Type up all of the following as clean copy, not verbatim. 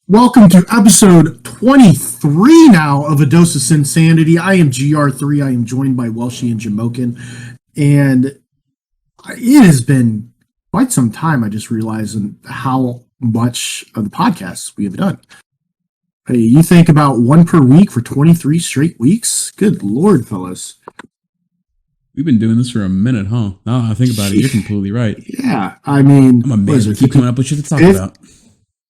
Welcome to episode 23 now of A Dose of Sinsanity. I am GR3. I am joined by Welshie and Jamokin. And it has been quite some time, I just realized, how much of the podcasts we have done. Hey, you think about one per week for 23 straight weeks? Good Lord, fellas. We've been doing this for a minute, huh? Now I think about it, you're completely right. Yeah, I mean... I'm amazed we keep coming up with shit to talk about.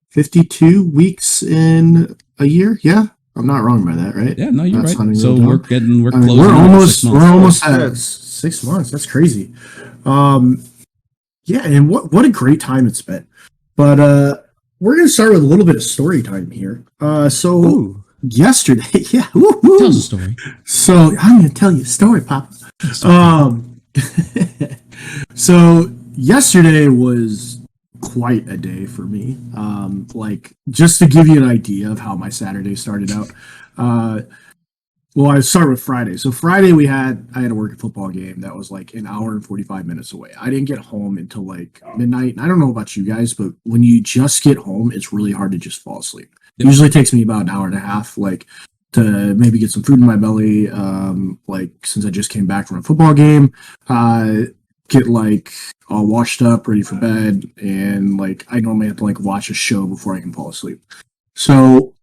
52 weeks in a year? Yeah, I'm not wrong by that, right? Yeah, no, you're That's right. So we're closing. We're almost at 6 months. That's crazy. Yeah, and what a great time it's been. But we're gonna start with a little bit of story time here. Yesterday, yeah, tell us a story. So I'm gonna tell you a story, Papa. So yesterday was quite a day for me. Just to give you an idea of how my Saturday started out. I start with Friday. So Friday I had to work a football game that was like an hour and 45 minutes away. I didn't get home until like midnight. And I don't know about you guys, but when you just get home, it's really hard to just fall asleep. It usually takes me about an hour and a half, to maybe get some food in my belly. Since I just came back from a football game, get all washed up, ready for bed, and I normally have to watch a show before I can fall asleep. So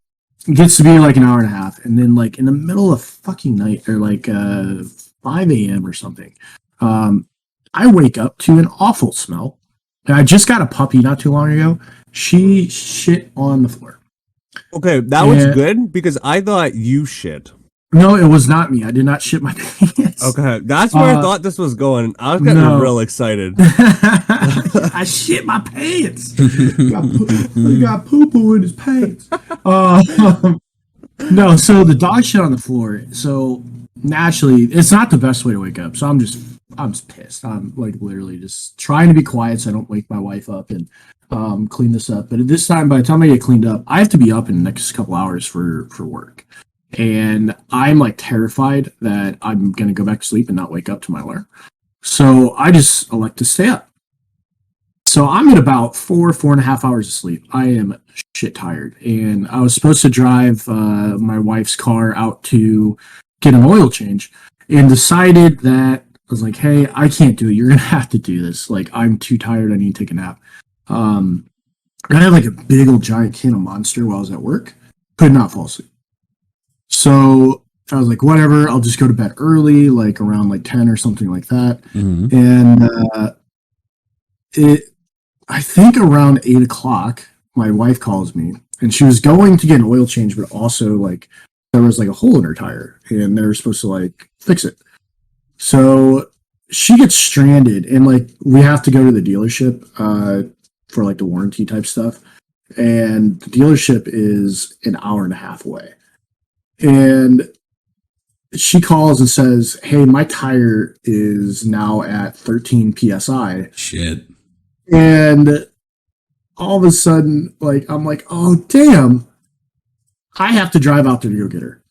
it gets to be an hour and a half, and then in the middle of fucking night or 5 a.m. or something, I wake up to an awful smell. And I just got a puppy not too long ago. She shit on the floor. Okay, that was good because I thought you shit. No, it was not me. I did not shit my pants. Okay, that's where I thought this was going. I was getting real excited. I shit my pants. He got poo-poo in his pants. No, so the dog shit on the floor. So naturally, it's not the best way to wake up. So I'm just pissed. I'm literally just trying to be quiet so I don't wake my wife up and clean this up. But at this time, by the time I get cleaned up, I have to be up in the next couple hours for work. And I'm terrified that I'm going to go back to sleep and not wake up to my alarm. So I just elect to stay up. So I'm at about 4.5 hours of sleep. I am shit tired. And I was supposed to drive my wife's car out to get an oil change and decided that I was like, hey, I can't do it. You're going to have to do this. I'm too tired. I need to take a nap. I had a big old giant can of Monster while I was at work. Could not fall asleep. So I was like, whatever, I'll just go to bed early, around 10 or something like that. Mm-hmm. And I think around 8 o'clock, my wife calls me and she was going to get an oil change, but also there was a hole in her tire and they were supposed to fix it. So she gets stranded and we have to go to the dealership for the warranty type stuff. And the dealership is an hour and a half away. And she calls and says, hey, my tire is now at 13 PSI. Shit. And all of a sudden, I'm like, oh, damn. I have to drive out there to go get her.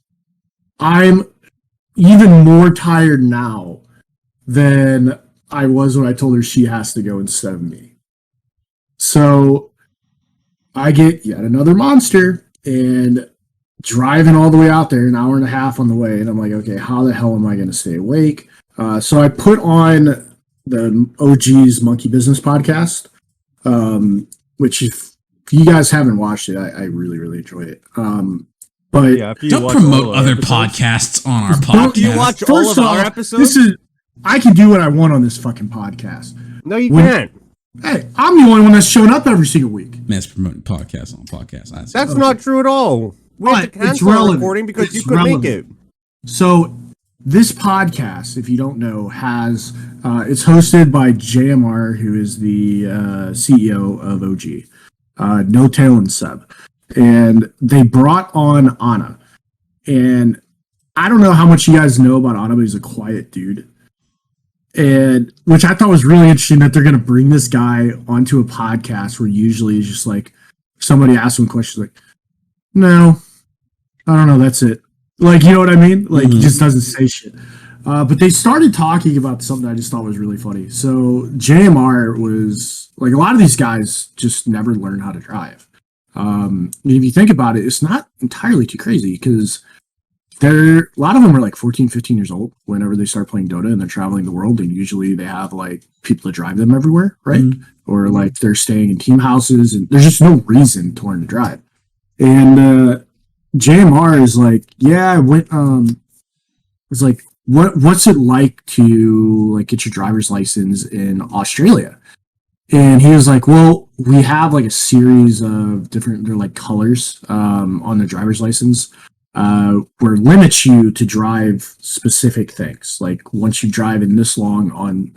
I'm even more tired now than I was when I told her she has to go instead of me. So I get yet another Monster and driving all the way out there, an hour and a half on the way, and I'm like, okay, how the hell am I going to stay awake? So I put on the OG's Monkey Business podcast, which if you guys haven't watched it, I really, really enjoy it. But yeah, don't promote other podcasts on our podcast. You watch all of our episodes? I can do what I want on this fucking podcast. No, you can't. Hey, I'm the only one that's showing up every single week. Man's promoting podcasts on podcasts. That's not true at all. We had to cancel the recording because you couldn't make it. So this podcast, if you don't know, has it's hosted by JMR, who is the CEO of OG, No Tail and Seb, and they brought on Anna. And I don't know how much you guys know about Anna, but he's a quiet dude. And which I thought was really interesting that they're going to bring this guy onto a podcast where usually it's just somebody asks him questions no, I don't know, that's it. You know what I mean? He just doesn't say shit. But they started talking about something I just thought was really funny. So JMR was a lot of these guys just never learned how to drive. If you think about it, it's not entirely too crazy because a lot of them are like 14, 15 years old whenever they start playing Dota and they're traveling the world, and usually they have like people to drive them everywhere, right? Or like they're staying in team houses, and there's just no reason to learn to drive. And JMR is like, yeah, I went. It's like, what's it like to like get your driver's license in Australia? And he was like, well, we have like a series of different, they're like colors on the driver's license where it limits you to drive specific things. Like once you drive in this long on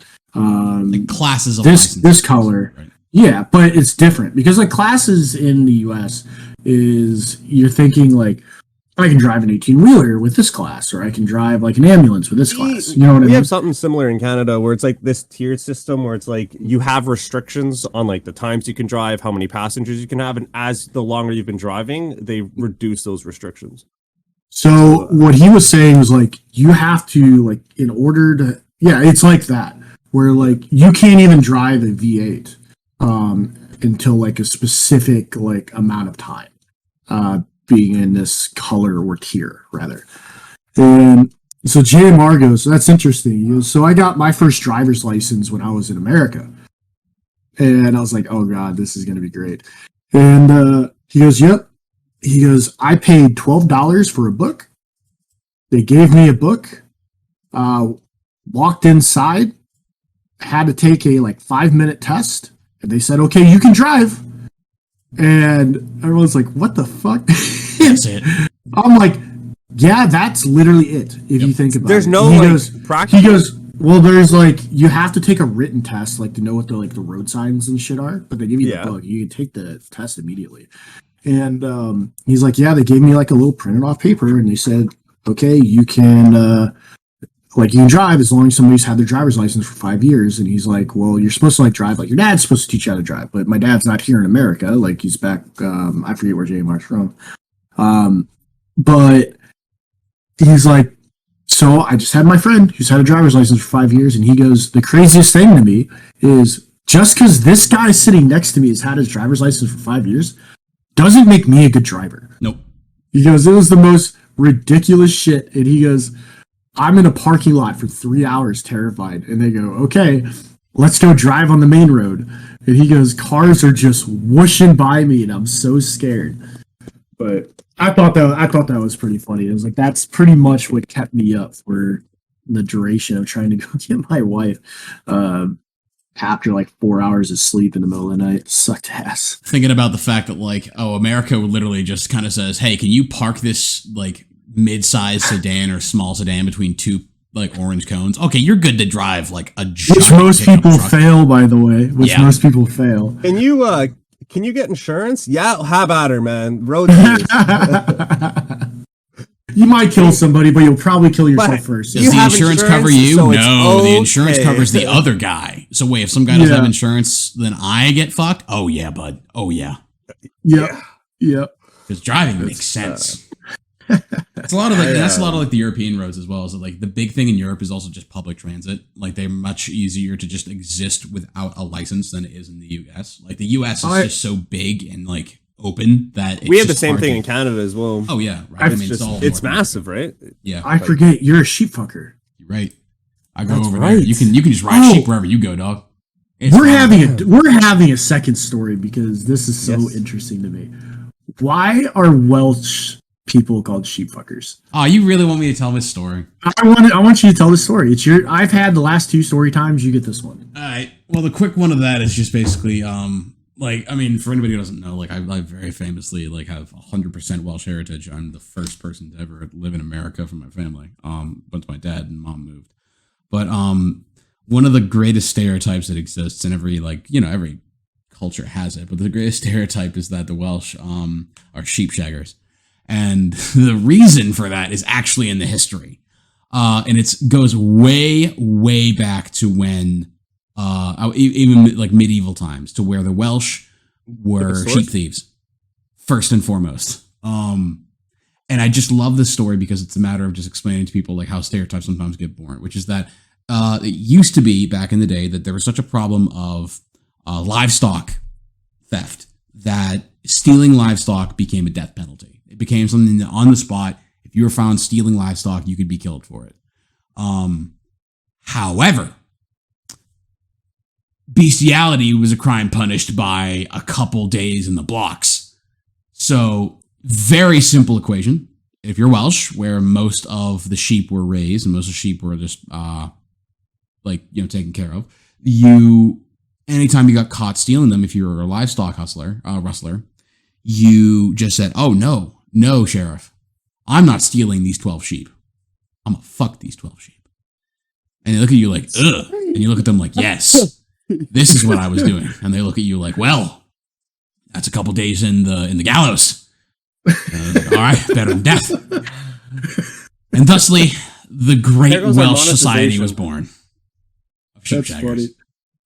like classes of this color. Right. Yeah, but it's different because like classes in the US is you're thinking like, I can drive an 18-wheeler with this class, or I can drive like an ambulance with this class. You know what I mean? We have something similar in Canada where it's like this tiered system where it's like you have restrictions on like the times you can drive, how many passengers you can have, and as the longer you've been driving, they reduce those restrictions. So what he was saying was like you have to like in order to it's like that where like you can't even drive a V8 until like a specific like amount of time. Being in this color or tier rather. And so JMR goes, so that's interesting. He goes, so I got my first driver's license when I was in America. And I was like, oh God, this is going to be great. And he goes, yep. He goes, I paid $12 for a book. They gave me a book, walked inside, had to take a like 5-minute test. And they said, okay, you can drive. And everyone's like, what the fuck? That's it. I'm like, yeah, that's literally it. If you think about there's it. No he like goes, practice. He goes, well, there's like, you have to take a written test, like to know what the like the road signs and shit are, but they give you the book. You can take the test immediately. And he's like, yeah, they gave me like a little printed off paper and they said, okay, you can like you can drive as long as somebody's had their driver's license for 5 years. And he's like, well, you're supposed to like drive like your dad's supposed to teach you how to drive, but my dad's not here in America. Like he's back. I forget where JMR's from. But he's like, so I just had my friend who's had a driver's license for 5 years, and he goes, the craziest thing to me is just because this guy sitting next to me has had his driver's license for 5 years doesn't make me a good driver. Nope. He goes, it was the most ridiculous shit. And he goes, I'm in a parking lot for 3 hours terrified. And they go, okay, let's go drive on the main road. And he goes, cars are just whooshing by me and I'm so scared. But I thought that was pretty funny. It was like, that's pretty much what kept me up for the duration of trying to go get my wife after like 4 hours of sleep in the middle of the night. It sucked ass. Thinking about the fact that like, America literally just kind of says, hey, can you park this like mid-sized sedan or small sedan between two like orange cones? Okay, you're good to drive like a giant which most people truck. fail, by the way. Most people fail. Can you get insurance? Yeah, have at her, man. Road You might kill somebody, but you'll probably kill yourself first. Does the insurance cover you? So no, the insurance covers the other guy. So wait, if some guy doesn't have insurance, then I get fucked? Oh yeah, bud. Oh yeah. Yep. Because driving makes sense. It's a lot of like that's a lot of like the European roads as well. So like the big thing in Europe is also just public transit. Like they're much easier to just exist without a license than it is in the US. Like the US is just so big and like open that we have the same thing in Canada as well. Oh yeah, right. I mean, it's massive, right? Yeah. I forget you're a sheep fucker. You're right. I go over there. You can just ride sheep wherever you go, dog. We're having a second story because this is so interesting to me. Why are Welsh people called sheep fuckers? Oh, you really want me to tell this story? I want you to tell this story. I've had the last 2 story times. You get this one. All right. Well, the quick one of that is just basically like, I mean, for anybody who doesn't know, like I very famously like have 100% Welsh heritage. I'm the first person to ever live in America from my family. Once my dad and mom moved. But one of the greatest stereotypes that exists in every every culture has it, but the greatest stereotype is that the Welsh are sheep shaggers. And the reason for that is actually in the history. And it goes way, way back to when even like medieval times, to where the Welsh were sheep thieves first and foremost. And I just love this story because it's a matter of just explaining to people like how stereotypes sometimes get born, which is that it used to be back in the day that there was such a problem of livestock theft that stealing livestock became a death penalty. It became something that on the spot, if you were found stealing livestock, you could be killed for it. However, bestiality was a crime punished by a couple days in the blocks. So, very simple equation. If you're Welsh, where most of the sheep were raised and most of the sheep were just taken care of, anytime you got caught stealing them, if you were a livestock rustler, you just said, "Oh no, sheriff, I'm not stealing these 12 sheep. I'm gonna fuck these 12 sheep." And they look at you like, "Ugh," and you look at them like, "Yes, this is what I was doing." And they look at you like, "Well, that's a couple days in the gallows." Like, all right, better than death. And thusly, the Great Welsh Society was born. That's funny.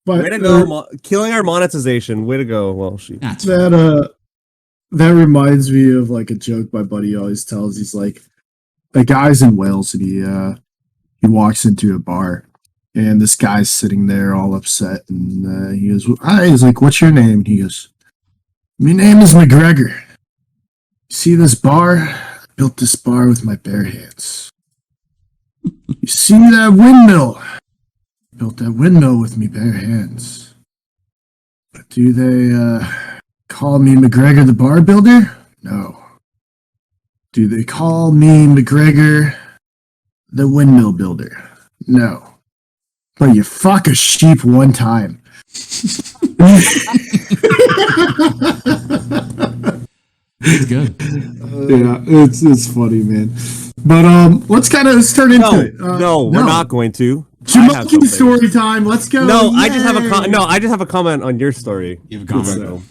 But, way to go, killing our monetization. Way to go, Welsh. That reminds me of like a joke my buddy always tells. He's like, a guy's in Wales and he walks into a bar and this guy's sitting there all upset and he goes, "Hi," he's like, "What's your name?" And he goes, "My name is McGregor. See this bar? I built this bar with my bare hands. You see that windmill? I built that windmill with me bare hands. But do they call me McGregor the bar builder? No. Do they call me McGregor the windmill builder? No. But you fuck a sheep one time." It's good. Yeah, it's funny, man. But let's turn into it. No, we're not going to. Jamoke story time. Let's go. No, Yay! I just have a comment on your story. You have a comment.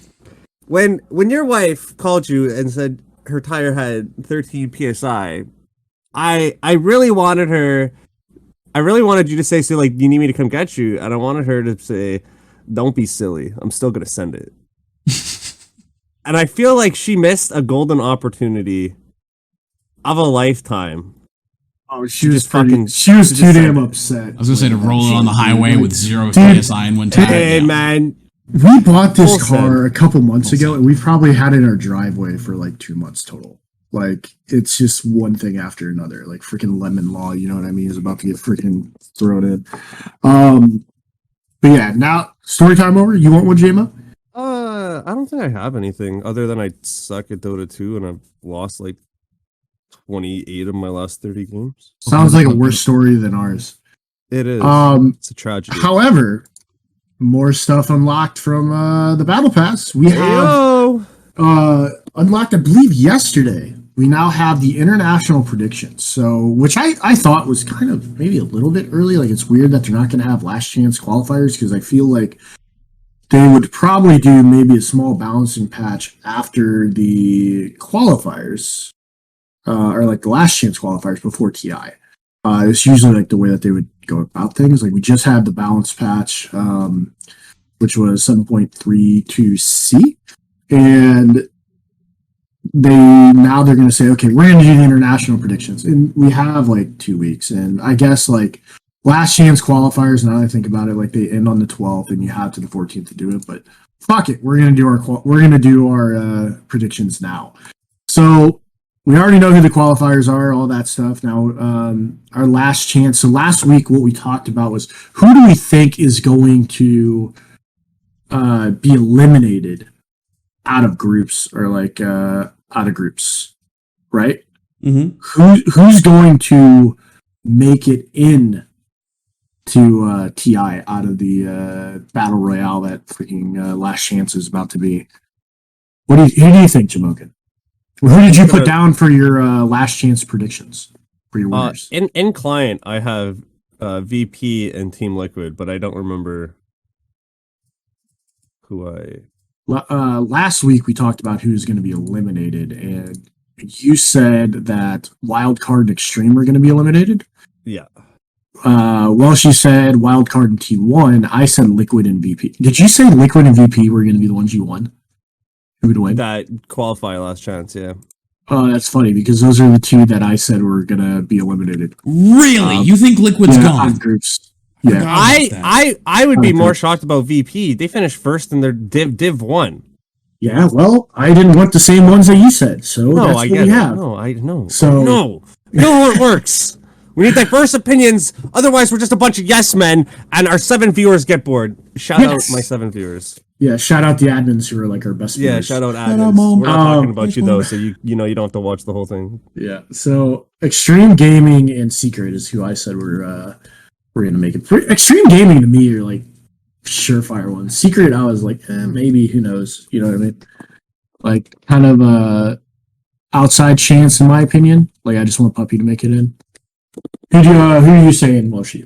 When your wife called you and said her tire had 13 psi, I really wanted you to say, so like, "You need me to come get you," and I wanted her to say, "Don't be silly. I'm still gonna send it." And I feel like she missed a golden opportunity of a lifetime. Oh, she was too damn upset. I was gonna say to roll it on the highway with 0 PSI in one time. Hey, man. We bought this car a couple months ago, and we've probably had it in our driveway for like 2 months total. Like, it's just one thing after another. Like, freaking lemon law, you know what I mean, is about to get freaking thrown in. But yeah, now, story time over. You want one, JMO? I don't think I have anything other than I suck at Dota 2 and I've lost like 28 of my last 30 games. Sounds like a worse story than ours. It is. It's a tragedy. However, more stuff unlocked from the Battle Pass. We have unlocked, I believe, yesterday. We now have the international predictions. So, which I thought was kind of maybe a little bit early. Like, it's weird that they're not going to have last chance qualifiers because I feel like they would probably do maybe a small balancing patch after the qualifiers, or like the last chance qualifiers before TI. It's usually like the way that they would go about things. Like, we just had the balance patch, which was 7.32C, and they're going to say, okay, we're going to do the international predictions, and we have like 2 weeks, and I guess like last chance qualifiers, now that I think about it, like they end on the 12th and you have to the 14th to do it, but fuck it, we're going to do our predictions now. So we already know who the qualifiers are, all that stuff. Now, our last chance. So last week, what we talked about was who do we think is going to be eliminated out of groups, or like out of groups, right? Mm-hmm. Who's going to make it in to TI out of the battle royale that freaking last chance is about to be? Who do you think, Jamokin? Who did you put down for your last chance predictions for your winners? In client, I have VP and Team Liquid, but I don't remember who I. Last week we talked about who's going to be eliminated, and you said that Wildcard and Extreme are going to be eliminated. Yeah. She said Wildcard and T1. I said Liquid and VP. Did you say Liquid and VP were going to be the ones you won? Who would win? That qualify last chance, yeah. Oh, that's funny because those are the two that I said were going to be eliminated. Really? You think Liquid's gone? Groups. Yeah. I would be more shocked about VP. They finished first in their Div 1. Yeah, well, I didn't want the same ones that you said, so No, that's I what get we it. have. No, I know. So- no, you know how it works. We need diverse opinions. Otherwise, we're just a bunch of yes men, and our 7 viewers get bored. Shout out Yes. my 7 viewers. Yeah, shout out the admins who are like our best Yeah, viewers. shout out Shout out, admins. Mom. We're not talking about Thanks, you Mom. though, so you know you don't have to watch the whole thing. Yeah. So Extreme Gaming and Secret is who I said we're gonna make it. Extreme Gaming to me are like surefire ones. Secret, I was like, maybe, who knows? You know what I mean? Like kind of a outside chance in my opinion. Like I just want Puppy to make it in. Who are you saying, Moshi?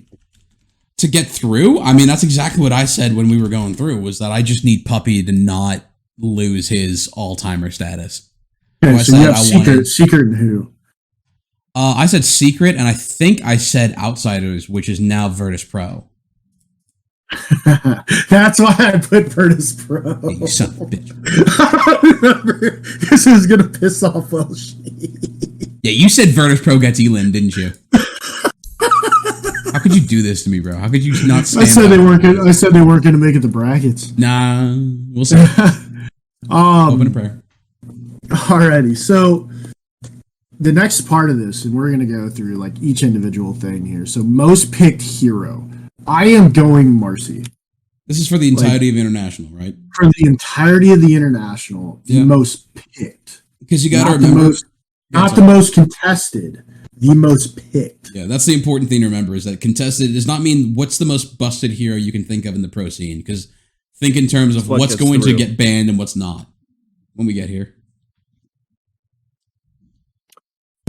To get through, I mean, that's exactly what I said when we were going through, was that I just need Puppy to not lose his all-timer status. Okay, I so you said have I Secret, wanted- Secret and who? I said Secret, and I think I said Outsiders, which is now Virtus Pro. That's why I put Virtus Pro. You son of a bitch. I remember this is gonna piss off Welsh. Yeah, you said Virtus Pro gets Elim, didn't you? How could you do this to me, bro? How could you not stand I said up? I said they weren't gonna make it the brackets. Nah, we'll see. Open a prayer. Alrighty, so the next part of this, and we're gonna go through like each individual thing here. So most picked hero. I am going Marcy. This is for the entirety of International, right? For the entirety of the International, the Yeah. most picked. Because you got to Not the remember, most, not the most contested, the most picked. yeah, that's the important thing to remember, is that contested does not mean what's the most busted hero you can think of in the pro scene. Because think in terms of What what's gets going through. to get banned and what's not when we get here.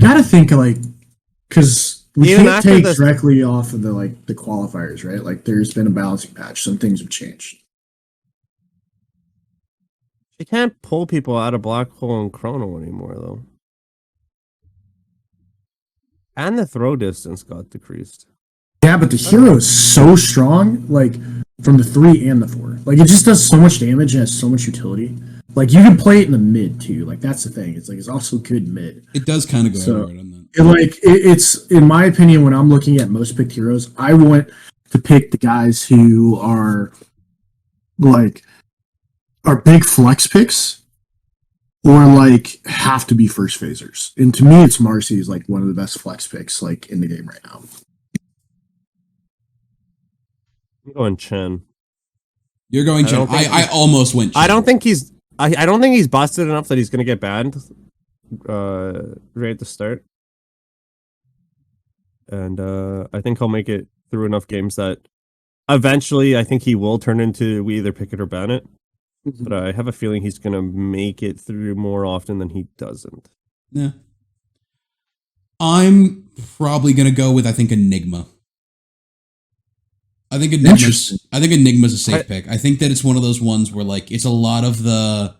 Gotta think like, because we Even can't after take this- directly off of the qualifiers, right? Like there's been a balancing patch, some things have changed. You can't pull people out of Black Hole and Chrono anymore, though. And the throw distance got decreased. Yeah, but the hero is so strong, like from the 3 and the 4. Like it just does so much damage and has so much utility. Like you can play it in the mid too. Like that's the thing. It's like it's also good mid. It does kind of go So- everywhere, doesn't it? It's in my opinion, when I'm looking at most picked heroes, I want to pick the guys who are like are big flex picks or like have to be first phasers. And to me, it's Marcy is like one of the best flex picks like in the game right now. I'm going Chen. You're going I Chen. don't think I almost went Chen. I don't think he's. I don't think he's busted enough that he's gonna get banned. Right at the start. And I think he'll make it through enough games that eventually I think he will turn into we either pick it or ban it. But I have a feeling he's gonna make it through more often than he doesn't. Yeah. I'm probably gonna go with, I think, Enigma. I think Interesting. Enigma's a safe pick. I think that it's one of those ones where like it's a lot of when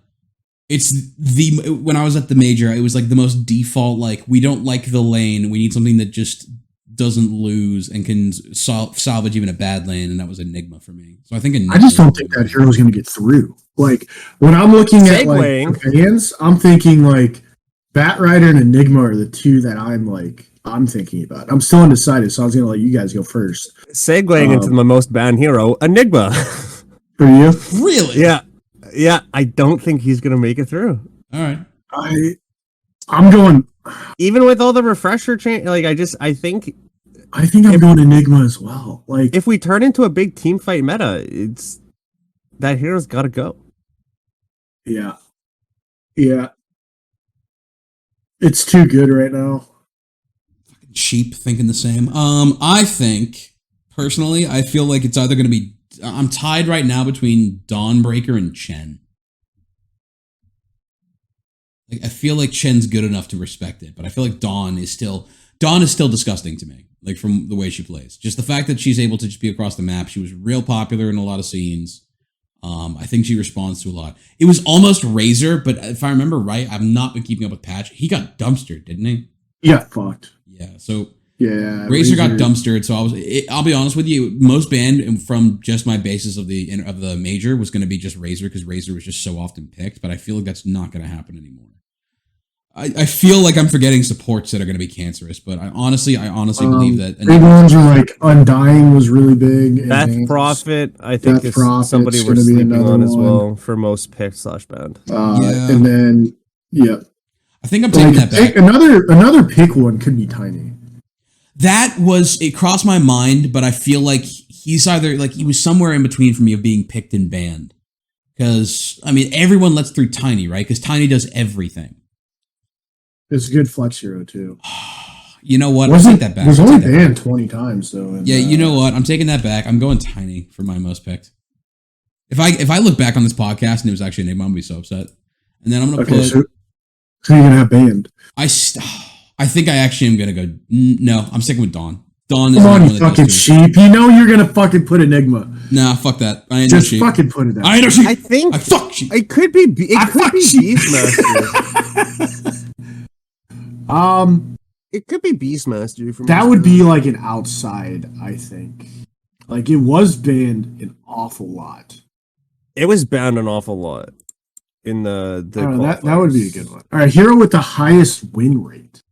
I was at the major, it was like the most default, like we don't like the lane, we need something that just doesn't lose and can salvage even a bad lane, and that was Enigma for me. So I think Enigma I just don't think that hero's going to get through. Like when I'm looking at like Segueing. the fans, I'm thinking like Batrider and Enigma are the two that I'm thinking about. I'm still undecided, so I was going to let you guys go first. Segueing into my most banned hero, Enigma. For you, really. yeah. I don't think he's gonna make it through. All right. I'm going. Even with all the refresher change, like I think I think I'm going Enigma as well. Like if we turn into a big team fight meta, it's that hero's got to go. yeah, it's too good right now. Cheap thinking the same. I think personally, I feel like it's either going to be. I'm tied right now between Dawnbreaker and Chen. Like I feel like Chen's good enough to respect it, but I feel like Dawn is still disgusting to me. Like from the way she plays, just the fact that she's able to just be across the map. She was real popular in a lot of scenes. I think she responds to a lot. It was almost Razor, but if I remember right, I've not been keeping up with Patch. He got dumpstered, didn't he? He got fucked. Yeah. So Yeah, Razor got dumpstered. So I'll be honest with you. Most banned from just my basis of the major was going to be just Razor because Razor was just so often picked. But I feel like that's not going to happen anymore. I feel like I'm forgetting supports that are going to be cancerous, but I honestly believe that. Big ones are like Undying was really big. Death Advanced. Prophet, I think, Death is Prophet's somebody we're gonna be sleeping another on as one. well for most picked / banned. Yeah. And then I think I'm taking that back. Another pick one could be Tiny. It crossed my mind, but I feel like he's either like he was somewhere in between for me of being picked and banned. Because I mean, everyone lets through Tiny, right? Because Tiny does everything. It's a good flex hero too. You know what? I'll take that back. Was only banned 20 times though. Yeah, you know what? I'm taking that back. I'm going Tiny for my most picked. If I look back on this podcast and it was actually Enigma, I'm gonna be so upset. And then I'm gonna put. So you're gonna have banned. I think I actually am gonna go. No, I'm sticking with Dawn. Dawn is Come on, the you one that fucking does sheep. You know you're gonna fucking put Enigma. Nah, fuck that. I ain't no Just sheep. fucking put it out. I ain't no sheep. I think I fuck sheep. it could be Beastmaster. It could be Beastmaster. From That would be like an outside, I think. Like it was banned an awful lot. It was banned an awful lot in the that would be a good one. All right, hero with the highest win rate.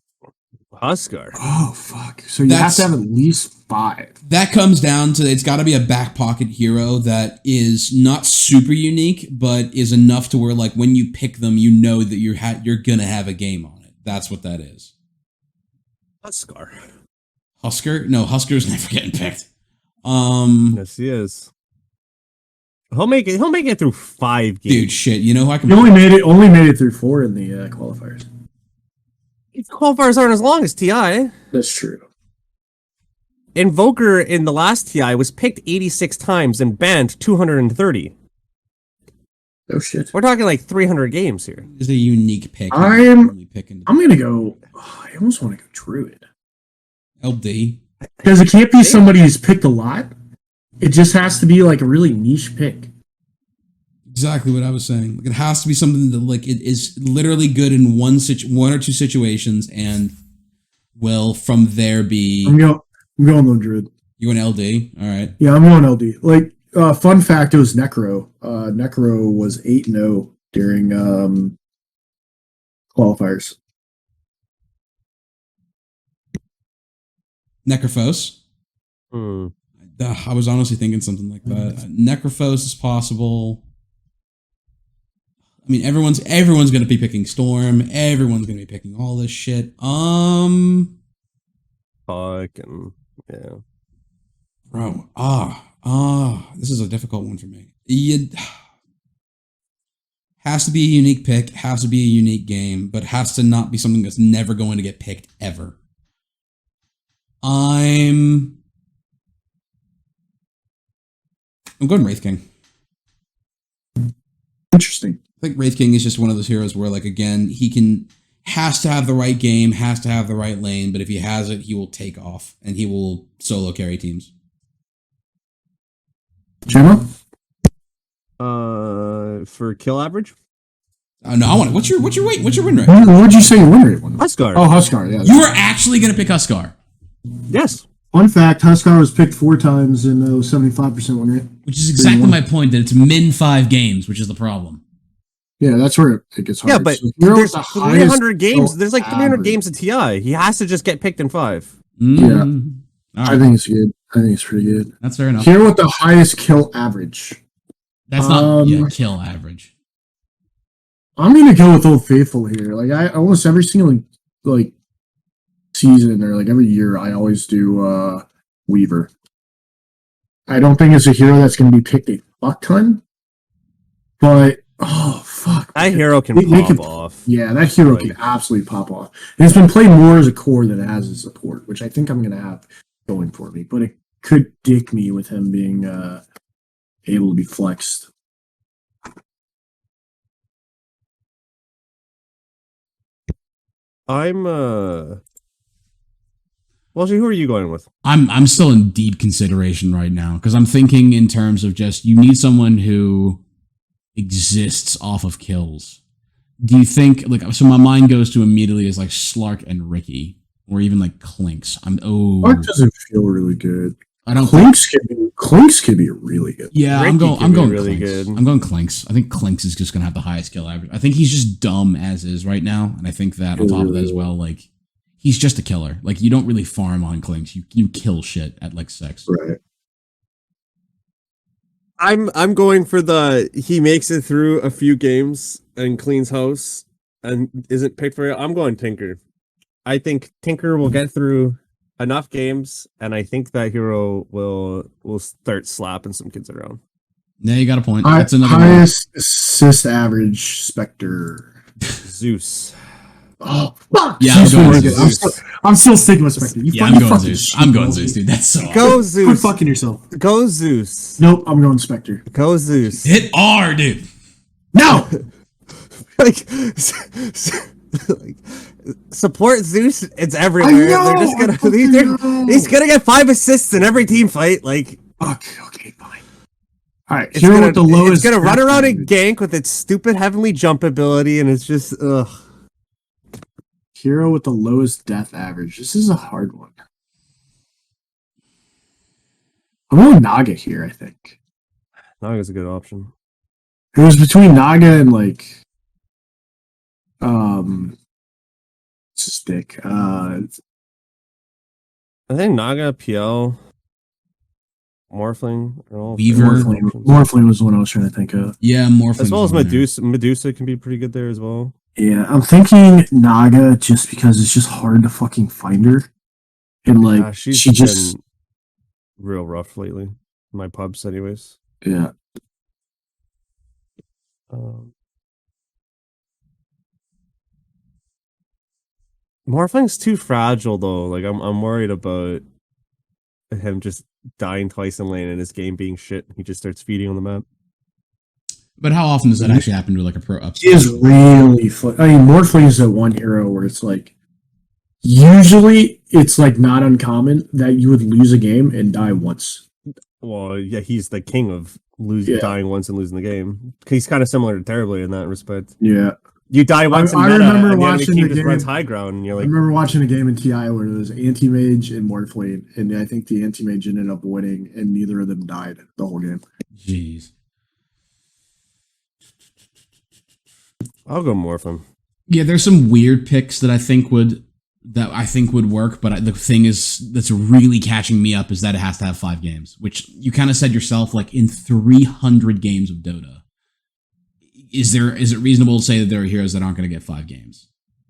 Huskar. Oh fuck! So you have to have at least 5. That comes down to it's got to be a back pocket hero that is not super unique, but is enough to where like when you pick them, you know that you're gonna have a game on it. That's what that is. Huskar. Husker? No, Husker's never getting picked. Yes, he is. He'll make it through 5 games. Dude, shit. You know who I can? He only made it through 4 in the qualifiers. Qualifiers aren't as long as TI. That's true. Invoker in the last TI was picked 86 times and banned 230. Oh shit! We're talking like 300 games here. Is a unique pick. I'm gonna go. I almost want to go Druid. LD. Because it can't be somebody who's picked a lot. It just has to be like a really niche pick. Exactly what I was saying. Like it has to be something that like it is literally good in one or two situations, and will from there be. I'm going no Druid. You going LD? All right. Yeah, I'm going LD. Like fun fact, it was Necro. Necro was 8-0 during qualifiers. Necrophos. I was honestly thinking something like that. Necrophos is possible. I mean, everyone's going to be picking Storm. Everyone's going to be picking all this shit. Fucking yeah, bro. This is a difficult one for me. It has to be a unique pick. Has to be a unique game, but has to not be something that's never going to get picked ever. I'm going Wraith King. Interesting. I think Wraith King is just one of those heroes where, like, again, has to have the right game, has to have the right lane, but if he has it, he will take off and he will solo carry teams. Gemma? For kill average? No, I want it. What's your win rate? What'd you say your win rate was? Huskar. Oh, Huskar, yeah. You were actually going to pick Huskar. Yes. Fun fact, Huskar was picked 4 times and it was 75% win rate. Which is exactly my point, that it's min 5 games, which is the problem. Yeah, that's where it gets hard. Yeah, but so there's 300 games. There's like 300 average. games of TI. He has to just get picked in 5. Yeah. All right. I think it's good. I think it's pretty good. That's fair enough. Hero with the highest kill average. That's not kill average. I'm gonna go with Old Faithful here. Like I almost every single like season or like every year I always do Weaver. I don't think it's a hero that's gonna be picked a fuck ton, but oh fuck, That hero can pop off. Yeah, that hero can absolutely pop off. And it's been played more as a core than it has as support, which I think I'm gonna have going for me. But it could dick me with him being able to be flexed. I'm Well, who are you going with? I'm still in deep consideration right now because I'm thinking in terms of just you need someone who exists off of kills. Do you think so? My mind goes to immediately as like Slark and Ricky, or even like Clinks. Slark doesn't feel really good. I don't. Clinks could be really good. Yeah, Ricky I'm going really Clinks. good. I'm going Clinks. I think Clinks is just gonna have the highest kill average. I think he's just dumb as is right now, and I think that on top of that as well, like he's just a killer. Like you don't really farm on Clinks. You kill shit at like 6. Right. I'm going for the he makes it through a few games and cleans house and isn't picked for it. I'm going Tinker. I think Tinker will get through enough games, and I think that hero will start slapping some kids around. Yeah, you got a point. That's another highest assist average Spectre. Zeus. Oh fuck! Yeah, I'm still sticking with Spectre. I'm going Zeus. I'm going Zeus, dude. That's so Go awesome. Zeus. Quit fucking yourself. Go Zeus. Nope, I'm going Spectre. Go Zeus. Hit R, dude. No. like, like, support Zeus. It's everywhere. They're just gonna. He's gonna get 5 assists in every team fight. Like, okay, fine. All right, hero with the lowest. It's gonna run around and gank with its stupid heavenly jump ability, and it's just ugh. Hero with the lowest death average. This is a hard one. I'm going Naga here, I think. Naga's a good option. It was between Naga and like stick. I think Naga, PL, Morphling are all Weaver. Morphling was the one I was trying to think of. Yeah, Morphling. As well as Medusa. Medusa can be pretty good there as well. Yeah, I'm thinking Naga just because it's just hard to fucking find her. And like She's she just been real rough lately. In my pubs anyways. yeah. Morphling's too fragile though. Like I'm worried about him just dying twice in lane and his game being shit. He just starts feeding on the map. But how often does that actually happen to like a pro? He is really I mean, Morphling is the one hero where it's like usually it's like not uncommon that you would lose a game and die once. Well, yeah, he's the king of dying once and losing the game. He's kind of similar to Terribly in that respect. Yeah. You die once in I meta, remember and watching the the just game. runs high ground, and you're like, I remember watching a game in TI where there was Anti-Mage and Morphling, and I think the Anti-Mage ended up winning, and neither of them died the whole game. Jeez. I'll go Morphin. Yeah, there's some weird picks that I think would work, but the thing is that's really catching me up is that it has to have 5 games, which you kind of said yourself, like in 300 games of Dota. Is it reasonable to say that there are heroes that aren't going to get 5 games?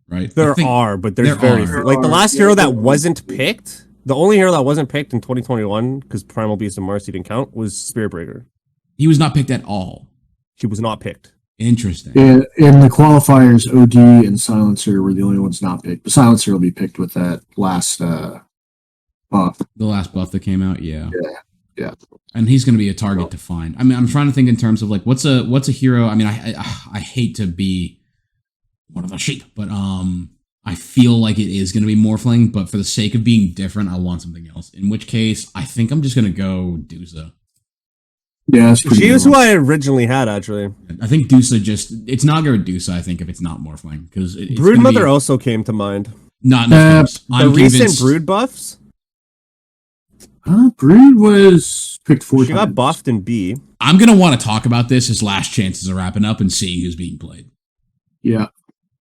Right? There are, but there's very few. Like the last hero that wasn't picked, the only hero that wasn't picked in 2021 because Primal Beast and Marcy didn't count was Spiritbreaker. He was not picked at all. He was not picked. Interesting. In the qualifiers, OD and Silencer were the only ones not picked. But Silencer will be picked with that last buff. The last buff that came out, yeah. Yeah. And he's going to be a target to find. I mean, I'm trying to think in terms of like what's a hero. I mean, I hate to be one of the sheep, but I feel like it is going to be Morphling. But for the sake of being different, I want something else. In which case, I think I'm just going to go Dusa. Yeah, that's pretty. She was who I originally had, actually. I think Dusa it's Naga or Dusa. I think if it's not Morphling because Broodmother also came to mind. Not enough. The recent Brood buffs. Brood was picked 4 times. She got buffed in B. I'm going to want to talk about this as last chances are wrapping up and seeing who's being played. Yeah.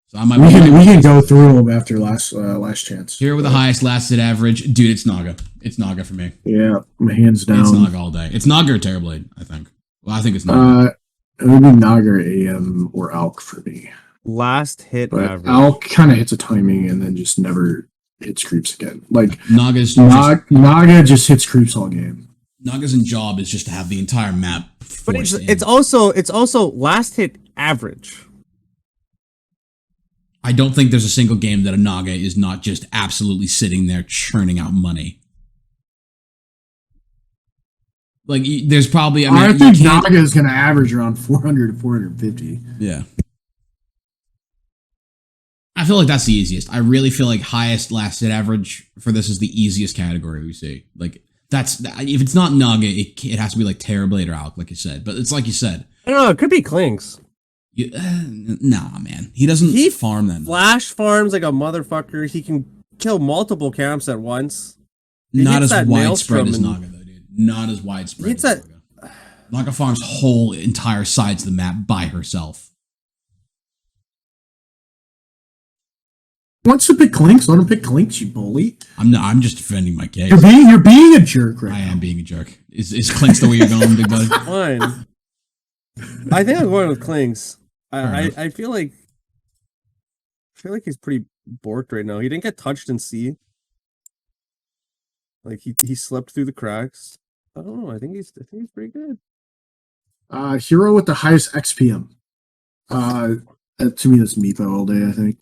So I might, we can go through them after last chance. Here with the highest lasted average. Dude, it's Naga. It's Naga for me. Yeah, my hands down. It's Naga all day. It's Naga or Terrorblade, I think. Well, I think it's Naga. It would be Naga or AM or Alk for me. Last hit but average. Alk kind of hits a timing and then just never hits creeps again. Like Naga just hits creeps all game. Naga's job is just to have the entire map. But it's also last hit average. I don't think there's a single game that a Naga is not just absolutely sitting there churning out money. Like, there's probably... I think Naga is going to average around 400 to 450. Yeah. I feel like that's the easiest. I really feel like highest last hit average for this is the easiest category we see. Like, if it's not Naga, it has to be like Terrorblade or Alk, like you said. But it's like you said. I don't know, it could be Clinks. Nah, man. He doesn't farm them. Flash farms like a motherfucker. He can kill multiple camps at once. Not as widespread as Naga, though, dude. Not as widespread. It's as Naga farms whole entire sides of the map by herself. Wants to pick Clinks? Let him pick Clinks, you bully. I'm just defending my case. You're being a jerk right I now. am being a jerk. Is Clinks the way you're going, big buddy? Fine. I think I'm going with Clinks. I feel like he's pretty borked right now. He didn't get touched in C. Like he slipped through the cracks. I don't know. I think he's pretty good. Hero with the highest XPM. To me, that's Meepo all day, I think.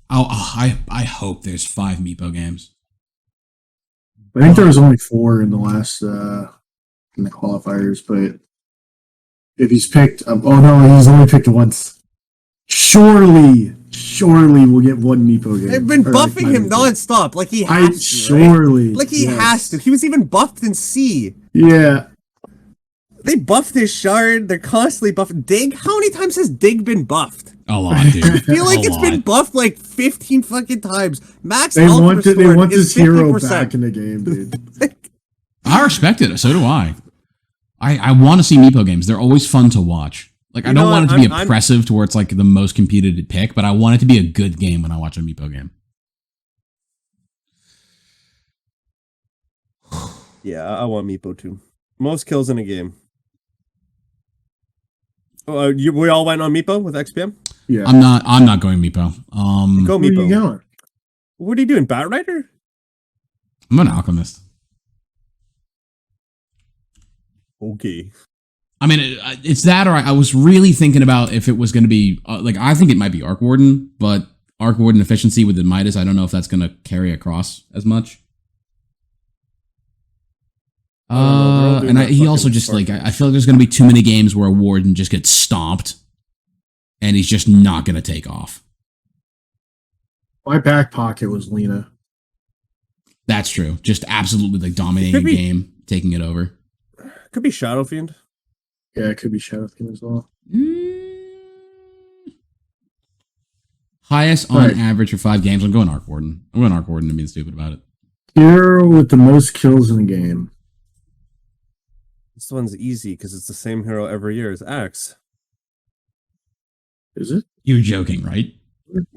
I hope there's 5 Meepo games. I think there was only 4 in the last in the qualifiers, but if he's picked, oh no, he's only picked once. Surely we'll get one Meepo game. They've been buffing him nonstop, like he has to. Surely, right? Like he has to. He was even buffed in C. Yeah. They buffed his shard. They're constantly buffing Dig. How many times has Dig been buffed? A lot, dude. I feel like it's been buffed like 15 fucking times. Max They health want restored this is hero 50%. back in the game, dude. I respect it. So do I. I want to see Meepo games. They're always fun to watch. Like, I don't want it to be oppressive to where it's like the most competed pick, but I want it to be a good game when I watch a Meepo game. Yeah, I want Meepo too. Most kills in a game. Oh, we all went on Meepo with XPM? Yeah. I'm not going Meepo. Go Where Meepo. are you going? What are you doing, Bat Rider? I'm an alchemist. Okay. I mean, it's that, or I was really thinking about if it was going to be like, I think it might be Arc Warden, but Arc Warden efficiency with the Midas, I don't know if that's going to carry across as much. And he also just like, I feel like there's going to be too many games where a Warden just gets stomped and he's just not going to take off. My back pocket was Lena. That's true. Just absolutely like dominating a game, taking it over. Could be Shadow Fiend. Yeah, it could be Shadow Fiend as well. Highest on average for 5 games. I'm going Arc Warden. I'm going Arc Warden and being stupid about it. Hero with the most kills in the game. This one's easy because it's the same hero every year as Axe. Is it? You're joking, right?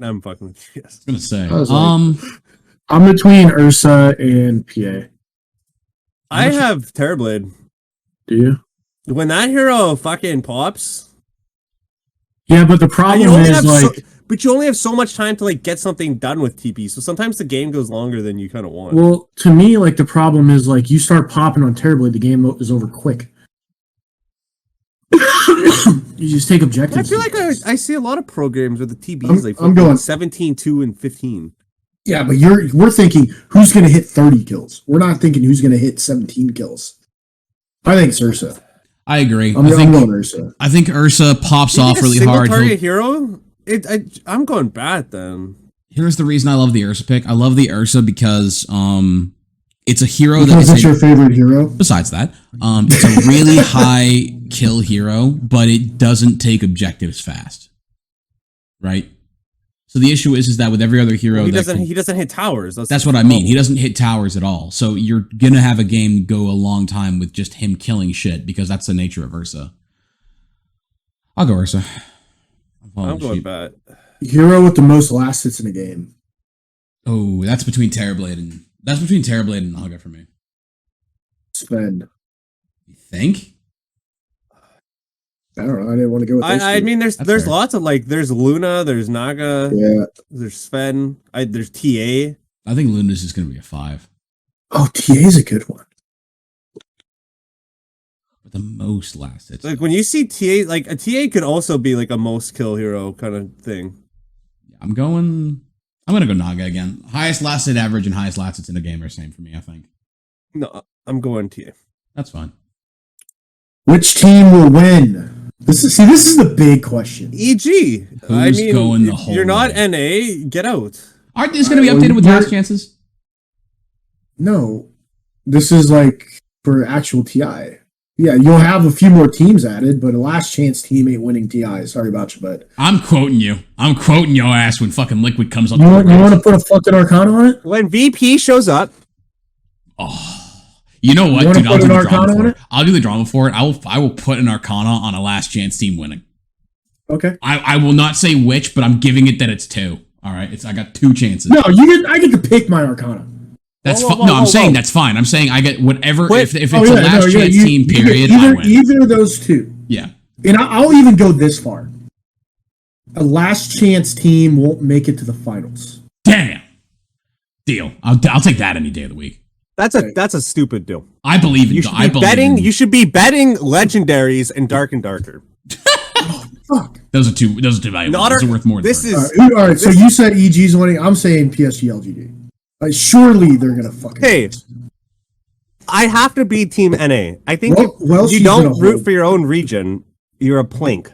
I'm fucking with you. Yes. I was gonna say. I was like, I'm between Ursa and PA. I have Terrorblade. Do you? When that hero fucking pops, Yeah, but the problem is like, but you only have so much time to like get something done with TP. So sometimes the game goes longer than you kind of want. well, to me, like the problem is like you start popping on Terrorblade, the game is over quick. You just take objectives. I feel like I see a lot of pro games with the TBs I'm like going 17, 2, and 15. Yeah, but we're thinking who's going to hit 30 kills. We're not thinking who's going to hit 17 kills. I think it's Ursa. I agree. I'm going Ursa. I think Ursa pops off really hard. Target hero? I'm going bad then. Here's the reason I love the Ursa pick. I love the Ursa because it's a hero because it's your favorite hero. Besides that, it's a really high kill hero, but it doesn't take objectives fast, right? So the issue is that with every other hero, he doesn't hit towers. That's what I mean. He doesn't hit towers at all. So you're gonna have a game go a long time with just him killing shit because that's the nature of Ursa. I'll go Ursa. I'm going bad. Hero with the most last hits in a game. Oh, that's between Terrorblade and Naga for me. Sven. You think? I don't know. I didn't want to go with those I two. mean, there's fair. lots of like, there's Luna, there's Naga, Yeah. there's Sven, there's TA. I think Luna's is going to be a 5. Oh, TA's a good one. But the most last hits. Like when you see TA, like a TA could also be like a most kill hero kind of thing. I'm going to go Naga again. Highest last hit average and highest last hits in a game are same for me, I think. No, I'm going TA. That's fine. Which team will win? This is the big question. EG. Who's going the whole You're not way? NA. Get out. Aren't these going to be updated with last chances? No. This is like for actual TI. Yeah, you'll have a few more teams added, but a last chance team ain't winning TI. Sorry about you, bud. I'm quoting you. I'm quoting your ass when fucking Liquid comes up. You want to put a fucking Arcana on it? When VP shows up. Oh. You know what, wanna dude? I'll put do an the drama Arcana for on it. it? I'll do the drama for it. I will put an Arcana on a last chance team winning. Okay. I will not say which, but I'm giving it that it's 2. All right, I got 2 chances. No, I get to pick my Arcana. That's Whoa, fine. whoa, No, whoa, I'm saying whoa. that's fine. I'm saying I get whatever. Wait. If it's a last chance team, you get period, I win. either of those two. Yeah. And I'll even go this far. A last chance team won't make it to the finals. Damn. Deal. I'll take that any day of the week. That's a stupid deal. I believe in. You should I be believe betting. in- You should be betting legendaries and Dark and Darker. Fuck. Those are two valuable. Not Those our- are worth more. this than is- All right. So you said EG's winning. I'm saying PSG LGD. Surely they're gonna fucking. Hey, I have to be Team NA. I think Well, if you she's don't gonna root hold. for your own region, you're a plink.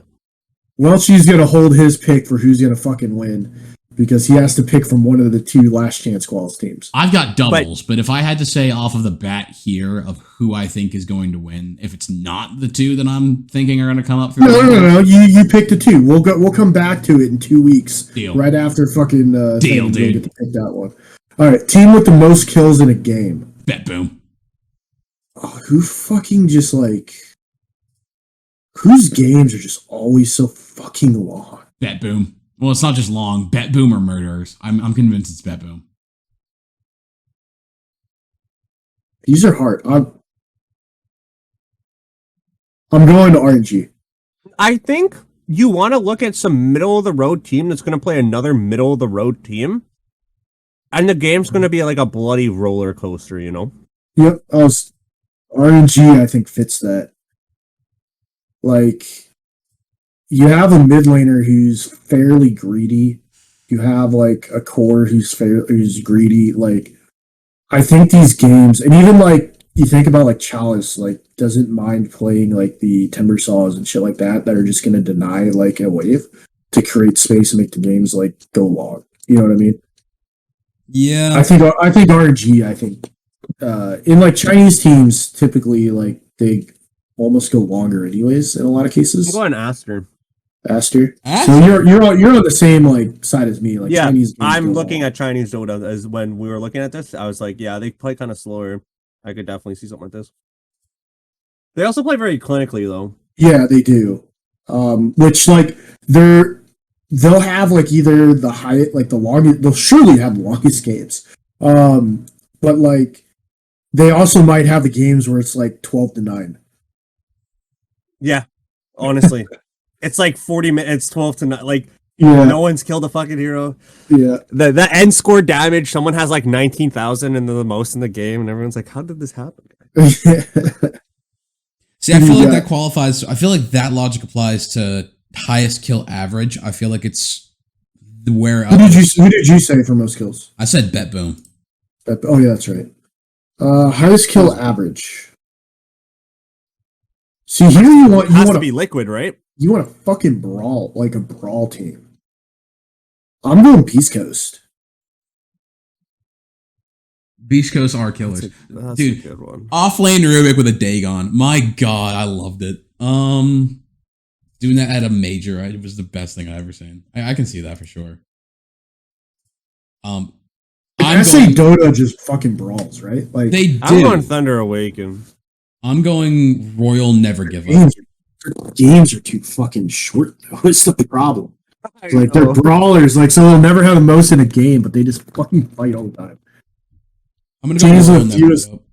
Well, she's gonna hold his pick for who's gonna fucking win because he has to pick from one of the 2 last chance quals teams. I've got doubles, but if I had to say off of the bat here of who I think is going to win, if it's not the 2 that I'm thinking are going to come up through, No. You picked the 2. We'll come back to it in 2 weeks. Deal. Right after fucking Deal, thing, you'll dude. get to pick that one. All right. Team with the most kills in a game. Bet boom. Oh, who fucking just like? Whose games are just always so fucking long? Bet boom. Well, it's not just long. Bet boom or murderers. I'm convinced it's bet boom. These are hard. I'm going to RNG. I think you want to look at some middle of the road team that's going to play another middle of the road team, and the game's going to be like a bloody roller coaster. You know. Yep. RNG. I think fits that. Like, you have a mid laner who's fairly greedy. You have like a core who's greedy. Like, I think these games, and even like you think about like Chalice, like doesn't mind playing like the Timber Saws and shit like that are just gonna deny like a wave to create space and make the games like go long. You know what I mean? Yeah. I think RNG. I think in like Chinese teams typically like they almost go longer anyways in a lot of cases. I'm going Aster. Faster. Aster? So you're on the same like side as me. Like Yeah, Chinese games I'm go looking long. at Chinese Dota as when we were looking at this. I was like, yeah, they play kind of slower. I could definitely see something like this. They also play very clinically though. Yeah, they do. Which like they'll have like either the high like the longest. They'll surely have the longest games. But like they also might have the games where it's like 12-9. Yeah, honestly, it's like 40 minutes, 12 to 9. Like Yeah, no one's killed a fucking hero. yeah. The end score damage. Someone has like 19,000 and they're the most in the game, and everyone's like, how did this happen? See, I feel like Yeah. that qualifies. I feel like that logic applies to highest kill average. I feel like it's where Who did you say for most kills? I said bet boom. Oh yeah, that's right. Highest kill average. See here It has to be liquid, right? you want a fucking brawl, like a brawl team. I'm going Peace Coast. Beast Coast are killers. That's Dude, a good one. off lane Rubik with a Dagon. My God, I loved it. Doing that at a major, it was the best thing I ever seen. I can see that for sure. I say Dota just fucking brawls, right? Like They do. I'm going Thunder Awaken. I'm going Royal Never Give Up. games are too fucking short though. It's the problem. I Like they're know. brawlers, like so they'll never have the most in a game, but they just fucking fight all the time. I'm gonna go James Royal with Never fewest- Give Up.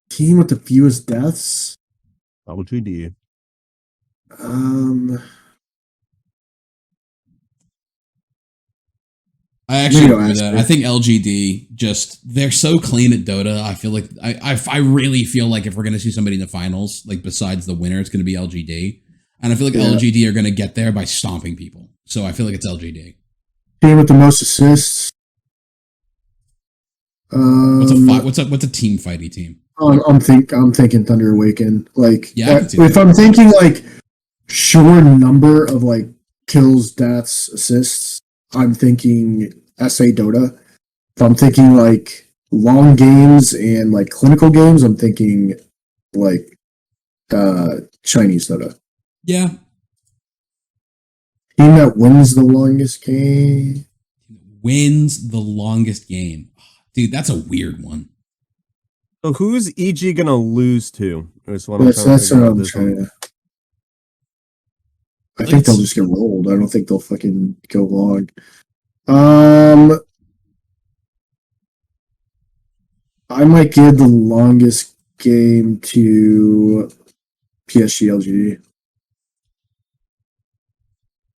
Team with the fewest deaths. LGD. I actually Maybe agree with I'll that. ask I think LGD they're so clean at Dota. I feel like I really feel like if we're gonna see somebody in the finals, like besides the winner, it's gonna be LGD. And I feel like Yeah. LGD are gonna get there by stomping people. So I feel like it's LGD. Team with the most assists. What's a team fighty team? I'm thinking Thunder Awaken. Like Yeah, I can see if that. I'm thinking like sure number of like kills, deaths, assists, I'm thinking SA Dota. If I'm thinking like long games and like clinical games, I'm thinking like Chinese Dota. Yeah. Team that wins the longest game. Wins the longest game. Dude, that's a weird one. So who's EG gonna lose to? Is what That's I'm trying to figure what out I'm this trying one. to. I think they'll just get rolled. I don't think they'll fucking go long. I might give the longest game to PSG LGD.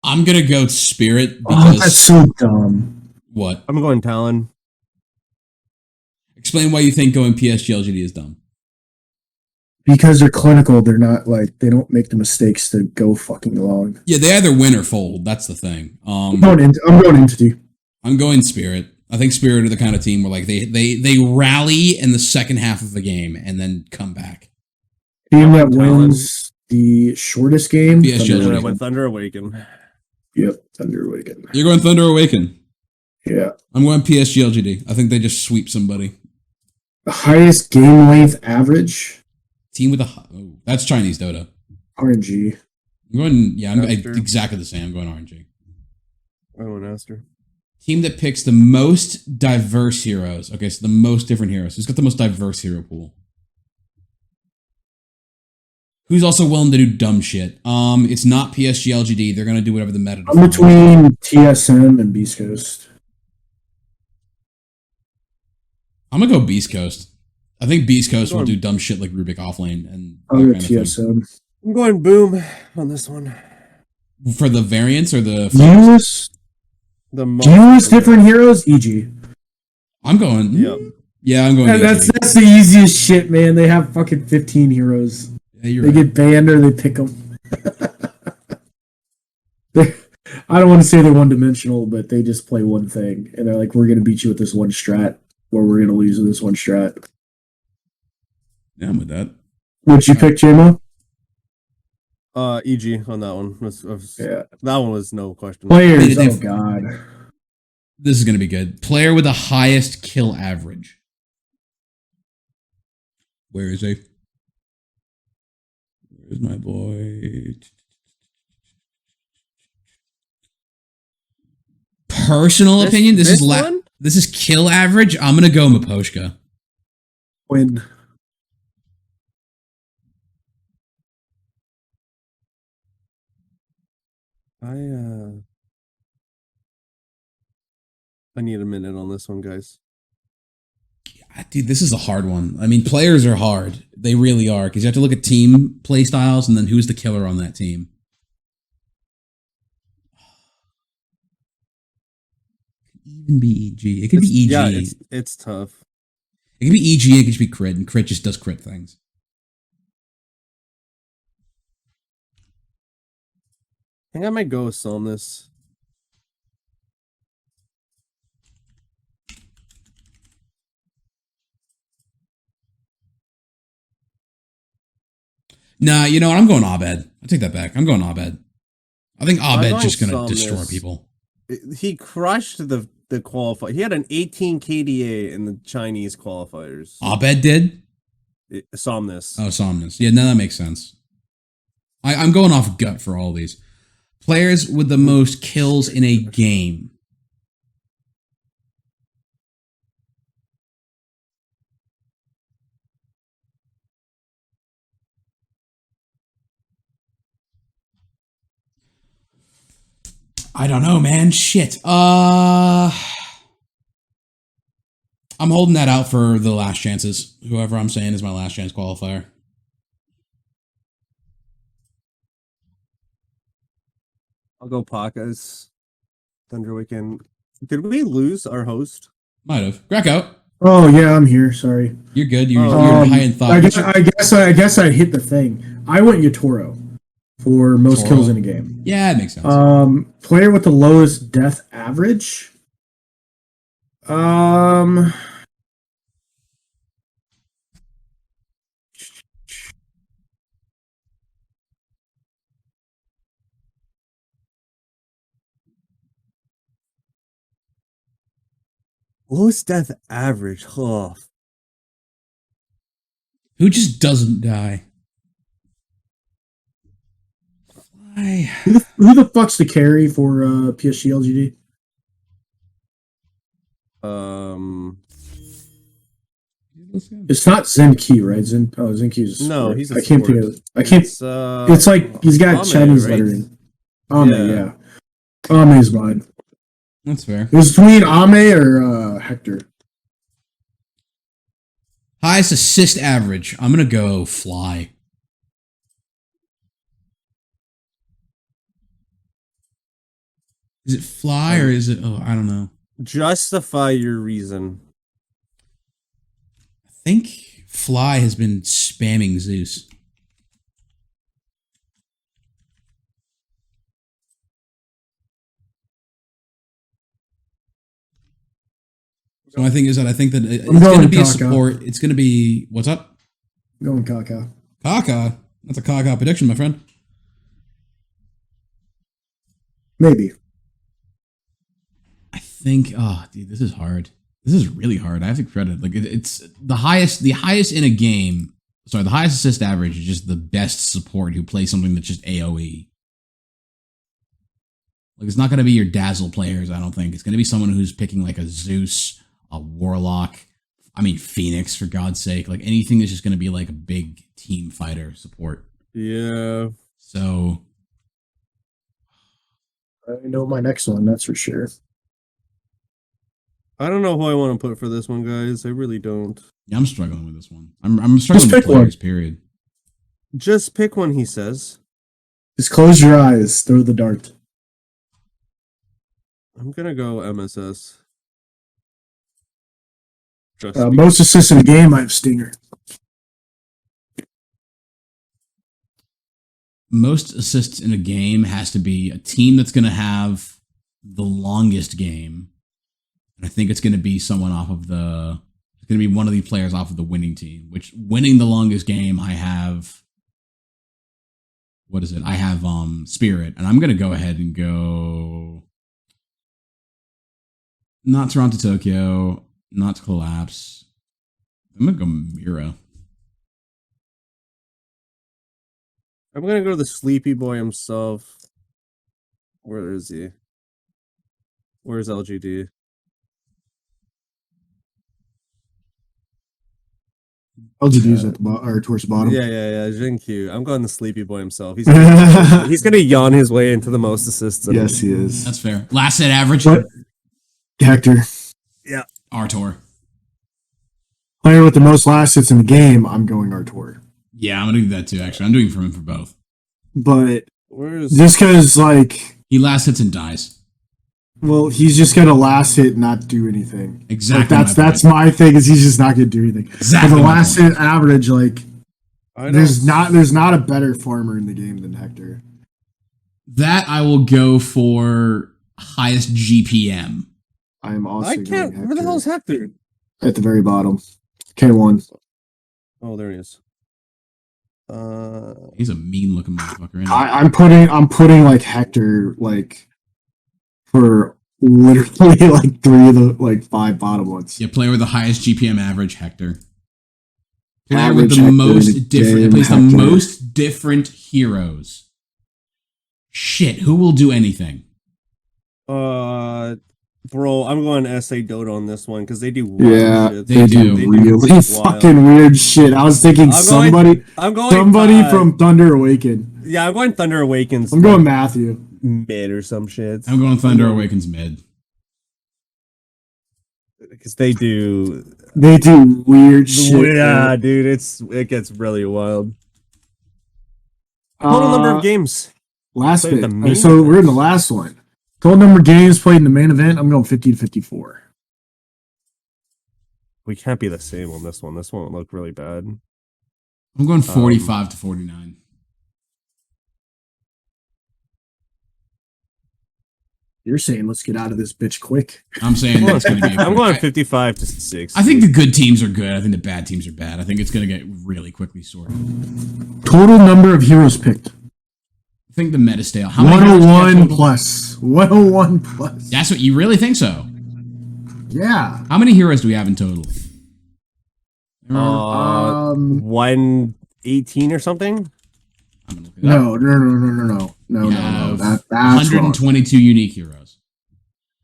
I'm gonna go Spirit Oh, because that's so dumb. what? I'm going Talon. Explain why you think going PSG LGD is dumb. Because they're clinical, they're not like they don't make the mistakes to go fucking long. Yeah, they either win or fold. That's the thing. I'm going into. I'm going Spirit. I think Spirit are the kind of team where like they rally in the second half of the game and then come back. Team that wins the shortest game. PSG And I LGD. went Thunder Awaken. Yep, Thunder Awaken. You're going Thunder Awaken. Yeah. I'm going PSG LGD. I think they just sweep somebody. The highest game length average. Team with that's Chinese Dota. RNG. I'm going. Yeah, I'm Aster. exactly the same. I'm going RNG. I went Aster. Team that picks the most diverse heroes. Okay, so the most different heroes. Who's got the most diverse hero pool? Who's also willing to do dumb shit? It's not PSG LGD. They're gonna do whatever the meta. I'm between TSM and Beast Coast. I'm gonna go Beast Coast. I think Beast Coast will do dumb shit like Rubik offlane and I'll go TSM. I'm going Boom on this one. for the variants or the. The most different heroes, EG. I'm going. Yep. Yeah, I'm going. And that's the easiest shit, man. They have fucking 15 heroes. Yeah, they get banned or they pick them. I don't want to say they're one dimensional, but they just play one thing, and they're like, "We're gonna beat you with this one strat, or we're gonna lose with this one strat." Yeah, I'm with that. What'd you pick, JMO? EG on that one. Yeah, that one was no question. Players, oh god, this is gonna be good. Player with the highest kill average. Where is he? Where's my boy? Personal opinion. This is kill average. I'm gonna go Miposhka. Win. I need a minute on this one, guys. Yeah, dude, this is a hard one. I mean, players are hard. They really are, because you have to look at team play styles and then who's the killer on that team. Even be EG. It could be EG. Yeah, it's tough. It could be EG. It could just be crit, and crit just does crit things. I think I might go with on this. Nah, you know what? I'm going Abed. I take that back. I'm going Abed. I think Abed's just going to destroy people. He crushed the qualify. He had an 18 KDA in the Chinese qualifiers. Abed did? Somnus. Oh, Somnus. Yeah, no, that makes sense. I'm going off gut for all these. Players with the most kills in a game. I don't know, man. Shit. I'm holding that out for the last chances. Whoever I'm saying is my last chance qualifier. I'll go Pakas. Thunder Weekend. Did we lose our host? Might have. Crack out. Oh yeah, I'm here. Sorry. You're good. You're high in thought. I guess I hit the thing. I went Yatoro for most kills in a game. Yeah, it makes sense. Player with the lowest death average. Lowest death average. Oh. Who just doesn't die? Why? Who the fuck's the carry for PSG LGD? It's not Zenki, right? Zenki's No, he's a I can't think sport. of. I can't. It's like he's got Ame, Chinese right? lettering. Ame, yeah. Ame's mine. That's fair. It was between Ame or Hector. Highest assist average. I'm gonna go Fly. Is it Fly or is it? Oh, I don't know. Justify your reason. I think Fly has been spamming Zeus. So my thing is that I think that it's going to be a Kaka. support. It's going to be what's up? I'm going Kaka. Kaka. That's a Kaka prediction, my friend. Maybe. I think. Oh, dude, this is hard. This is really hard. I have to credit. Like it's the highest. The highest in a game. Sorry, the highest assist average is just the best support who plays something that's just AOE. Like it's not going to be your dazzle players. I don't think it's going to be someone who's picking like a Zeus, a Warlock. I mean Phoenix, for God's sake. Like anything that's just going to be like a big team fighter support. Yeah. So I know my next one. That's for sure. I don't know who I want to put for this one, guys. I really don't. yeah, I'm struggling with this one. I'm struggling Just with pick one. players. Period. Just pick one, he says. Just close your eyes. Throw the dart. I'm gonna go MSS. Just Most assists in the game, I have Stinger. Most assists in a game has to be a team that's going to have the longest game. And I think it's going to be someone off of the. It's going to be one of these players off of the winning team. Which winning the longest game, I have. What is it? I have Spirit, and I'm going to go ahead and go. Not Toronto, Tokyo. Not Collapse. I'm going to go Mira. I'm gonna go to the sleepy boy himself. Where is he? Where's LGD? LGD's at the bottom or towards the bottom. Yeah, Jinkyu. I'm going the sleepy boy himself. He's gonna yawn his way into the most assists. Yes, he is. That's fair. Last set average. What? Hector. Yeah. Artor. Player with the most last hits in the game, I'm going Artor. Yeah, I'm gonna do that too. Actually, I'm doing for him for both. But Where's just because, like, He last hits and dies. well, he's just gonna last hit, and not do anything. Exactly. Like, that's my thing. Is he's just not gonna do anything. Exactly But the my last point. hit average, like, I there's don't- not a better farmer in the game than Hector. That I will go for highest GPM. I am also. I going can't. Where the Hector. hell's Hector? At the very bottom? K1. Oh, there he is. He's a mean looking motherfucker. Isn't he? I'm putting like Hector like for literally like 3 of the like 5 bottom ones. Yeah, player with the highest GPM average, Hector. Player with Average the Hector most in the different. game, Plays the Hector. most different heroes. Shit, who will do anything? Bro, I'm going SA Dota on this one because they do wild Yeah, shit. They do. really wild. fucking weird shit. I was thinking I'm going somebody from Thunder Awaken. Yeah, I'm going Thunder Awakens. I'm going Matthew. mid or some shit. I'm going Thunder Awakens mid. Because they do weird shit. Yeah, dude, it gets really wild. Total number of games. Last Played bit. the main So we're in event. the last one. Total number of games played in the main event. I'm going 50 to 54. We can't be the same on this one. This one will look really bad. I'm going 45 to 49. You're saying let's get out of this bitch quick. I'm saying that's going to be. I'm going 55 to 6. I think the good teams are good. I think the bad teams are bad. I think it's going to get really quickly sorted. Total number of heroes picked. I think the meta stale. How many heroes do you have 101 total? plus. 101 plus. That's what you really think so? Yeah. How many heroes do we have in total? 118 or something? I'm gonna look it up. No. We have That's wrong. 122 unique heroes.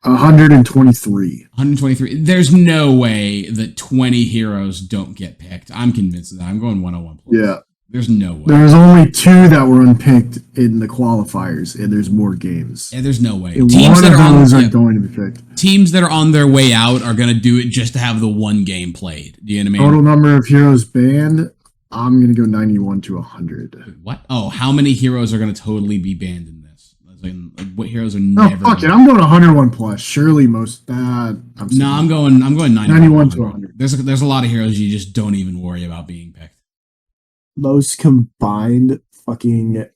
123. 123. There's no way that 20 heroes don't get picked. I'm convinced of that. I'm going 101 plus. Yeah. There's no way. There's only 2 that were unpicked in the qualifiers, and there's more games. Yeah, there's no way. And Teams one that of are those on, are going to be picked. teams that are on their way out are going to do it just to have the one game played. Do you know what I mean? Total number of heroes banned, I'm going to go 91 to 100. What? Oh, how many heroes are going to totally be banned in this? Like, what heroes are No, never? fuck it. I'm going 101 plus. Surely most that. I'm going 91 to 100. There's a lot of heroes you just don't even worry about being picked. Most combined fucking The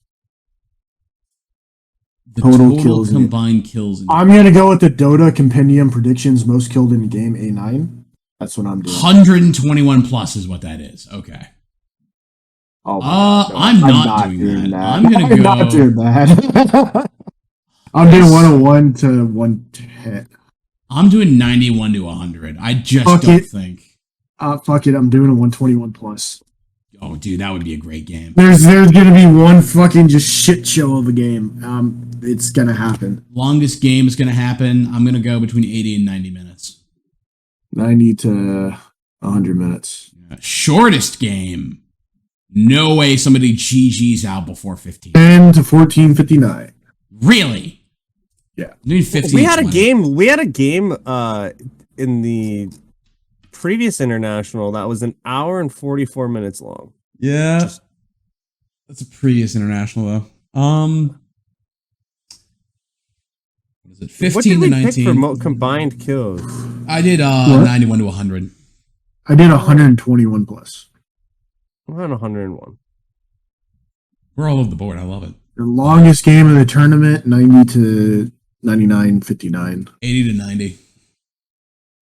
total kills in- combined kills. I'm going to go with the Dota Compendium predictions most killed in a game A9. That's what I'm doing. 121 plus is what that is. Okay. Oh my God, no, I'm not doing that. I'm gonna I'm not doing that. I'm doing 101 to 110. I'm doing 91 to 100. I just Fuck don't it. think. Fuck it. I'm doing a 121 plus. Oh, dude, that would be a great game. There's gonna be one fucking just shit show of a game. It's gonna happen. Longest game is gonna happen. I'm gonna go between 80 and 90 minutes. 90 to 100 minutes. Shortest game. No way somebody GG's out before 15. 10 to 14:59. Really? Yeah. I'm doing 15. We had a game. We had a game in the previous international that was an hour and 44 minutes long. Yeah. That's a previous international though. What is it? 15 What did to we 19. pick for combined kills? I did 91 to 100. I did 121 plus. I'm on 101. We're all over the board. I love it. The longest game of the tournament, 90 to 99:59. 80 to 90.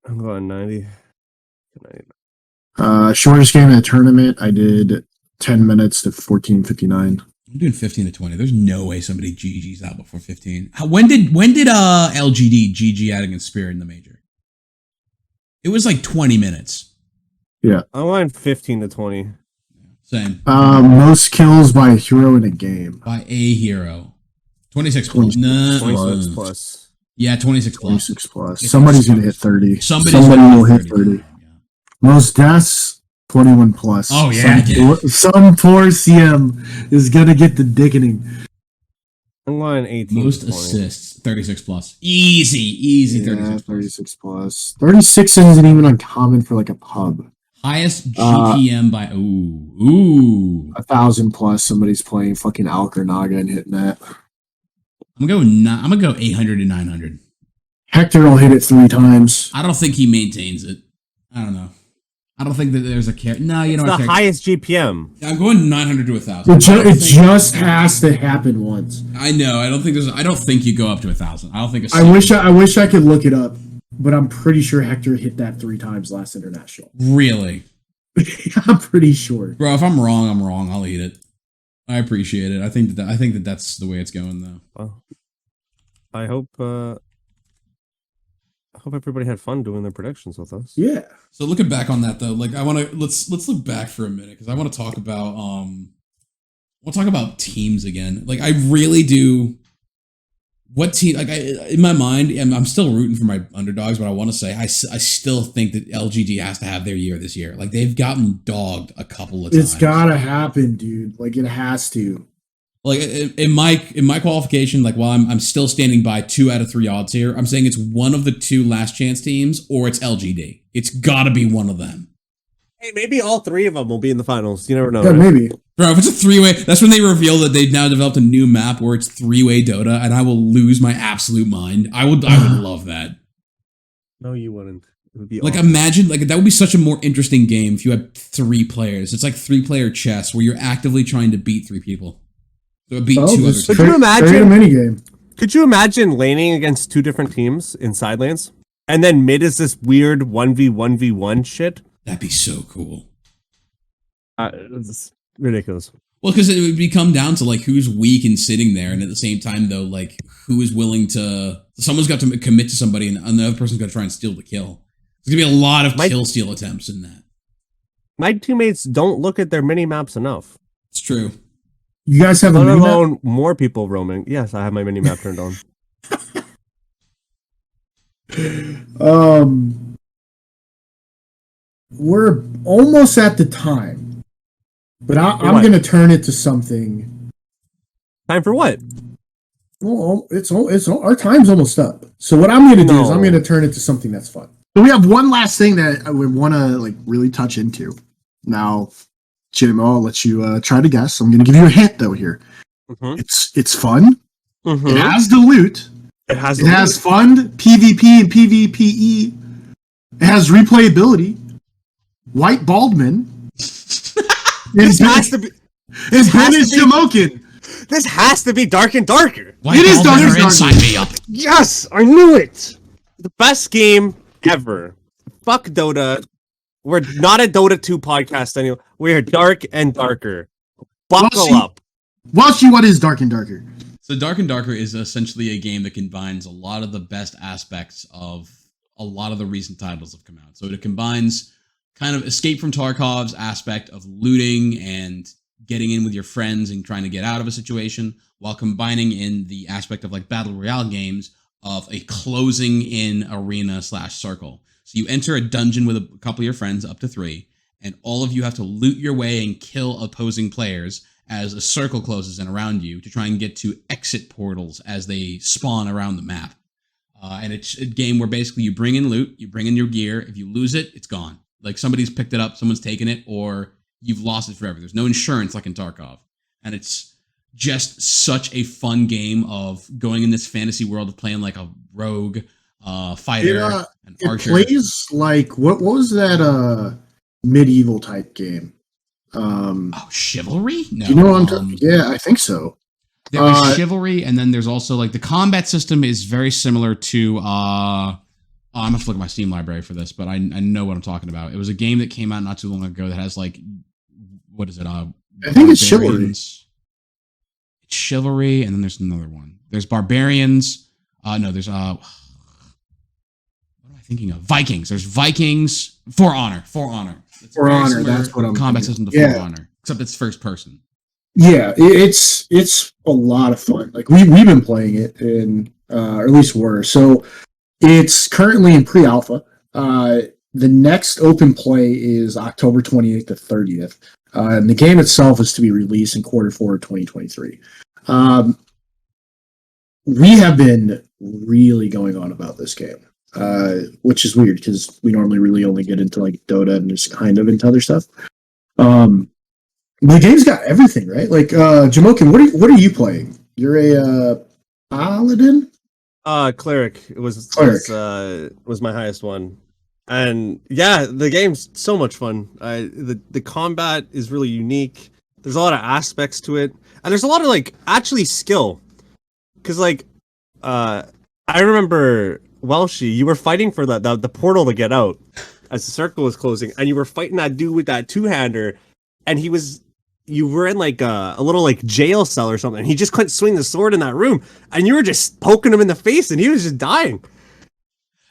I'm going 90 to 90. Shortest game of the tournament, I did 10 minutes to 14:59. I'm doing 15 to 20. There's no way somebody GG's out before 15. When did LGD GG out against Spirit in the major? It was like 20 minutes. Yeah. I went 15 to 20. Same. Most kills by a hero in a game. By a hero. 26 plus. 26 plus. Yeah, 26 plus. 26 plus. Somebody's going to hit 30. Somebody will hit 30. Yeah. Most deaths, 21 plus. Oh, yeah. Some poor CM is going to get the dickening. I'm going 18 Most to 20. assists, 36 plus. Easy, Yeah, 36 plus. 36 plus. 36 isn't even uncommon for like a pub. Highest GPM by ooh. 1,000 plus. Somebody's playing fucking Alk or Naga and hitting that. I'm gonna go 800 to 900. Hector will hit it 3 times. I don't think he maintains it. I don't know. I don't think that there's a care. No, you know It's what? the highest GPM. I'm going 900 to 1,000. It just has to happen once. I know. I don't think you go up to 1,000. I don't think. I wish I could look it up, but I'm pretty sure Hector hit that 3 times last international. Really, I'm pretty sure. bro. If I'm wrong, I'm wrong. I'll eat it. I appreciate it. I think that that's the way it's going though. Well, I hope everybody had fun doing their predictions with us. Yeah. So looking back on that though, like I want to let's look back for a minute because I want to talk about we'll talk about teams again. Like I really do. What team? Like in my mind, I'm still rooting for my underdogs, but I want to say I still think that LGD has to have their year this year. Like they've gotten dogged a couple of times. It's gotta happen, dude. Like it has to. Like in my qualification, like while I'm still standing by 2 out of 3 odds here, I'm saying it's one of the 2 last chance teams or it's LGD. It's got to be one of them. Hey, maybe all 3 of them will be in the finals. You never know. Yeah, right? maybe. Bro, if it's a 3-way, that's when they reveal that they've now developed a new map where it's 3-way Dota, and I will lose my absolute mind. I would love that. No, you wouldn't. It would be Like awesome. imagine, like that would be such a more interesting game if you had 3 players. It's like 3-player chess where you're actively trying to beat 3 people. So beat 2 other just teams. Could you imagine- create a minigame? Could you imagine laning against 2 different teams in side lanes? And then mid is this weird 1v1v1 shit? That'd be so cool. It's ridiculous. Well, because it would come down to like who's weak and sitting there, and at the same time, though, like who is willing to. Someone's got to commit to somebody, and the other person's got to try and steal the kill. There's gonna be a lot of kill steal attempts in that. My teammates don't look at their mini maps enough. It's true. You guys have a Let mini map? alone more people roaming. Yes, I have my mini map turned on. We're almost at the time, but I'm What? going to turn it to something. Time for what? Well, it's our time's almost up. So what I'm going to do is I'm No. going to turn it to something that's fun. So we have one last thing that I would want to like really touch into. Now, Jim, I'll let you try to guess. I'm going to give you a hint though here. Mm-hmm. It's fun. Mm-hmm. It has the loot. It has It has fun PvP and PvPe. It has replayability. White Baldman. This has to be. It's has Dennis to be- Jamokin. This has to be Dark and Darker. White It is Baldwin Dark are and inside Darker. me up. Yes, I knew it. The best game ever. Fuck Dota. We're not a Dota 2 podcast anymore. We're Dark and Darker. Buckle see- up. Washi, what is Dark and Darker? So Dark and Darker is essentially a game that combines a lot of the best aspects of a lot of the recent titles that have come out. So it combines kind of Escape from Tarkov's aspect of looting and getting in with your friends and trying to get out of a situation, while combining in the aspect of like Battle Royale games of a closing in arena / circle. So you enter a dungeon with a couple of your friends, up to 3, and all of you have to loot your way and kill opposing players as a circle closes in around you to try and get to exit portals as they spawn around the map. And it's a game where basically you bring in loot, you bring in your gear. If you lose it, it's gone. Like somebody's picked it up, someone's taken it, or you've lost it forever. There's no insurance like in Tarkov. And it's just such a fun game of going in this fantasy world of playing like a rogue, fighter, an It archer. plays like what was that medieval type game? Oh, Chivalry? No. Do you know what I'm talking? Yeah, I think so. There is Chivalry, and then there's also like the combat system is very similar to. I'm gonna have to look at my Steam library for this, but I know what I'm talking about. It was a game that came out not too long ago that has like, what is it? I think it's Chivalry. Barbarians. It's Chivalry, and then there's another one. There's Barbarians. No, there's what am I thinking of? Vikings. There's Vikings. For Honor. It's For very Honor, similar that's what I'm combat thinking. system to For Honor, except it's first person. Yeah, it's a lot of fun. Like we've been playing it, and or at least were. So it's currently in pre-alpha. The next open play is October 28th to 30th. And the game itself is to be released in Q4 of 2023. We have been really going on about this game, which is weird because we normally really only get into like Dota and just kind of into other stuff. The game's got everything, right? Like Jamokin, what are you playing? You're a paladin? Cleric. It was Cleric. was my highest one. And yeah, the game's so much fun. The combat is really unique. There's a lot of aspects to it. And there's a lot of like actually skill. Cause like I remember Welshie, you were fighting for the portal to get out as the circle was closing, and you were fighting that dude with that two-hander, and you were in like a little like jail cell or something. And he just couldn't swing the sword in that room, and you were just poking him in the face, and he was just dying.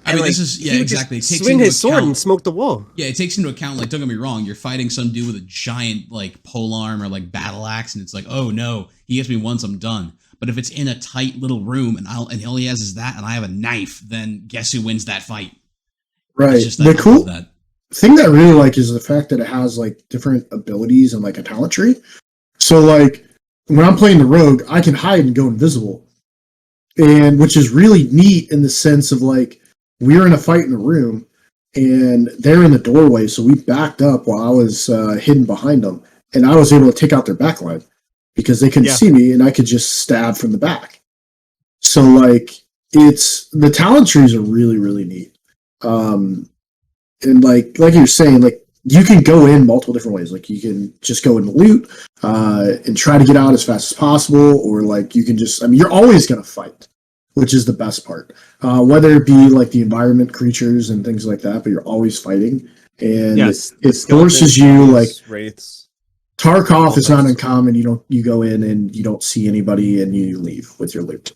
I mean, like, this is he would exactly. It just takes swing into his sword account- and smoke the wall. Yeah, it takes into account, like, don't get me wrong, you're fighting some dude with a giant, like, polearm or, like, battle axe, and it's like, oh, no, he hits me once, I'm done. But if it's in a tight little room, and all he has is that, and I have a knife, then guess who wins that fight? Right. It's just The cool that. thing that I really like is the fact that it has, like, different abilities and, like, a talent tree. So, like, when I'm playing the rogue, I can hide and go invisible. And which is really neat in the sense of, like, we were in a fight in the room, and they're in the doorway, so we backed up while I was hidden behind them, and I was able to take out their backline because they couldn't see me, and I could just stab from the back. So, like, the talent trees are really, really neat. And like you're saying, like, you can go in multiple different ways. Like, you can just go and loot and try to get out as fast as possible, or like you can just, I mean, you're always going to fight, which is the best part. Whether it be like the environment creatures and things like that, but you're always fighting. And it forces you, like, wraiths. Tarkov is not uncommon. You go in and you don't see anybody and you leave with your loot.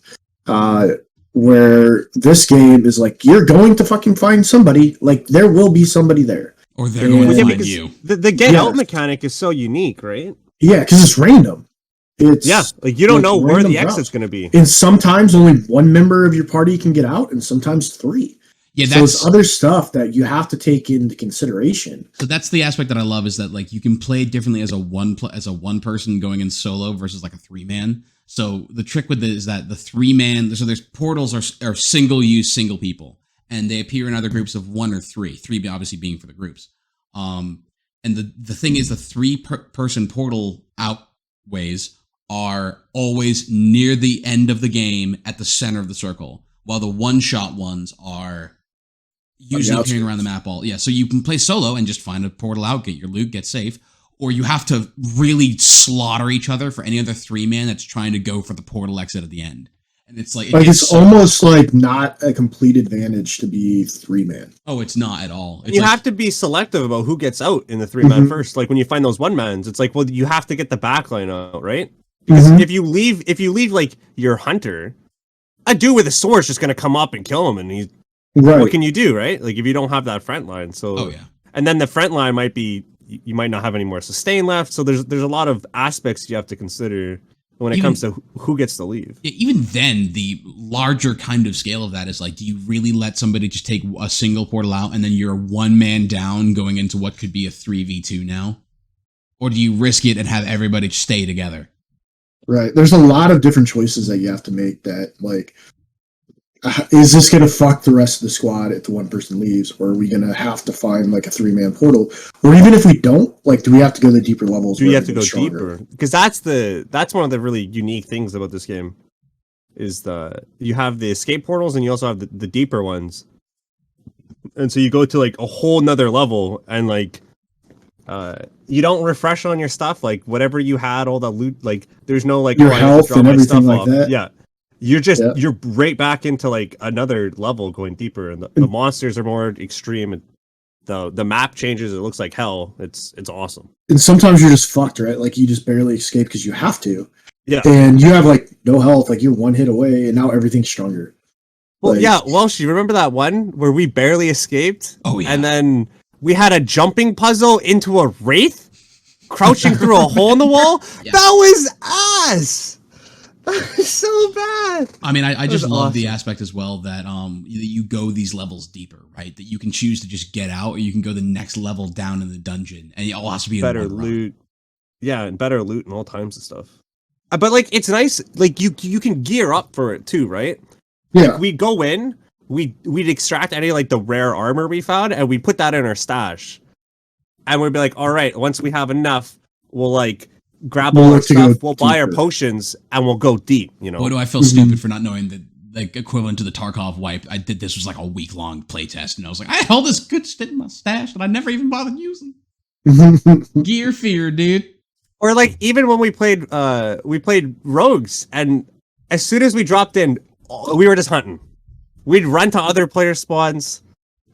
Where this game is like, you're going to fucking find somebody. Like, there will be somebody there. Or they're going to find you. The get out mechanic is so unique, right? Yeah, because it's random. Like you don't know where the random exit's going to be. And sometimes only one member of your party can get out, and sometimes 3. Yeah, So it's other stuff that you have to take into consideration. So that's the aspect that I love is that like you can play differently as a one person going in solo versus like a 3-man. So the trick with it is that the 3-man, so there's portals are single use single people, and they appear in other groups of 1 or 3. 3 obviously being for the groups. And the thing is, the 3-person portal outways are always near the end of the game at the center of the circle, while the one-shot ones are usually appearing around the map so you can play solo and just find a portal out, get your loot, get safe, or you have to really slaughter each other for any other 3-man that's trying to go for the portal exit at the end. And it's like it's almost like not a complete advantage to be 3-man. Oh, it's not at all. It's you have to be selective about who gets out in the 3-man first. Like when you find those 1-mans, it's like, well, you have to get the backline out, right? Because if you leave like your hunter, a dude with a sword is just gonna come up and kill him, and he's what can you do, right? Like if you don't have that front line, so and then the front line might be you might not have any more sustain left. So there's a lot of aspects you have to consider when it comes to who gets to leave. Even then, the larger kind of scale of that is like, do you really let somebody just take a single portal out and then you're 1-man down going into what could be a 3v2 now, or do you risk it and have everybody stay together? Right. There's a lot of different choices that you have to make that, like, is this going to fuck the rest of the squad if the one person leaves, or are we going to have to find like a 3-man portal? Or even if we don't, like, do we have to go to the deeper levels? Do we have to go deeper? Because that's one of the really unique things about this game is you have the escape portals and you also have the deeper ones. And so you go to like a whole nother level and like you don't refresh on your stuff, like whatever you had, all the loot, like there's no like your health and everything like that. Yeah. You're right back into like another level going deeper, and the monsters are more extreme, and the map changes. It looks like hell. It's awesome. And sometimes you're just fucked, right? Like you just barely escape because you have to. Yeah. And you have like no health, like you're 1 hit away, and now everything's stronger. Well, like, yeah. Welsh, you remember that one where we barely escaped? Oh yeah. And then we had a jumping puzzle into a wraith, crouching through a hole in the wall. Yeah. That was ass. So bad. I mean, I just love the aspect as well that you go these levels deeper, right? That you can choose to just get out, or you can go the next level down in the dungeon, and it all has to be better loot. Yeah, and better loot and all kinds of stuff. But like, it's nice. Like you can gear up for it too, right? Yeah. Like, we go in, we'd extract any like the rare armor we found, and we put that in our stash, and we'd be like, all right, once we have enough, we'll like grab all our stuff, we'll buy our potions, and we'll go deep, you know. Boy, do I feel stupid for not knowing that, like, equivalent to the Tarkov wipe. I did this was like a week-long playtest, and I was like, I held this good shit in my stash that I never even bothered using. Gear fear, dude. Or like, even when we played rogues, and as soon as we dropped in, we were just hunting. We'd run to other player spawns.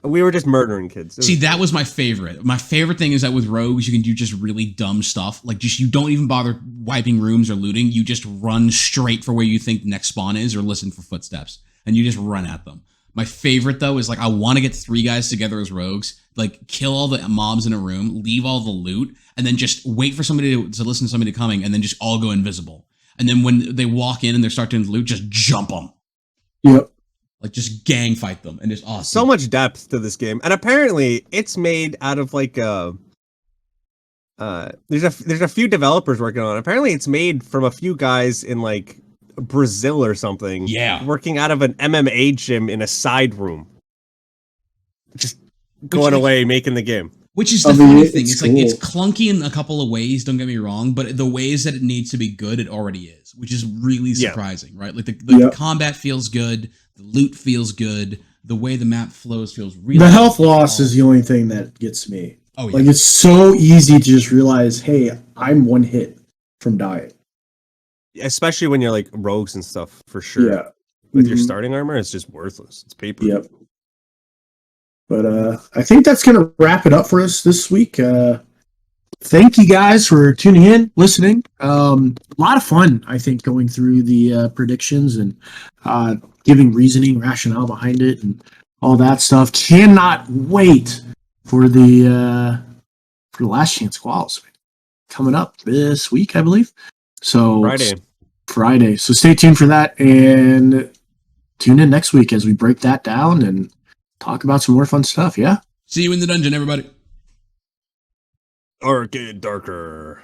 We were just murdering kids. See, that was my favorite. My favorite thing is that with rogues, you can do just really dumb stuff. Like, just you don't even bother wiping rooms or looting. You just run straight for where you think the next spawn is, or listen for footsteps, and you just run at them. My favorite, though, is like, I want to get 3 guys together as rogues, like kill all the mobs in a room, leave all the loot, and then just wait for somebody to listen to somebody coming, and then just all go invisible. And then when they walk in and they're starting to loot, just jump them. Yep. Like, just gang fight them, and it's awesome. So much depth to this game, and apparently it's made out of like there's a few developers working on it. Apparently it's made from a few guys in like Brazil or something. Yeah, working out of an MMA gym in a side room, just going away making the game. Which is the funny thing. It's cool. Like, it's clunky in a couple of ways, don't get me wrong, but the ways that it needs to be good, it already is, which is really surprising, right? Like, the combat feels good, the loot feels good, the way the map flows feels really good. The health loss is the only thing that gets me. Oh, yeah. Like, it's so easy to just realize, hey, I'm 1 hit from dying. Especially when you're like rogues and stuff, for sure. Yeah. With your starting armor, it's just worthless. It's paper. Yep. But I think that's going to wrap it up for us this week. Thank you guys for tuning in, listening. A lot of fun, I think, going through the predictions and giving reasoning, rationale behind it, and all that stuff. Cannot wait for the last chance quals coming up this week, I believe. So Friday. So stay tuned for that, and tune in next week as we break that down and talk about some more fun stuff. Yeah. See you in the dungeon, everybody. Or get darker.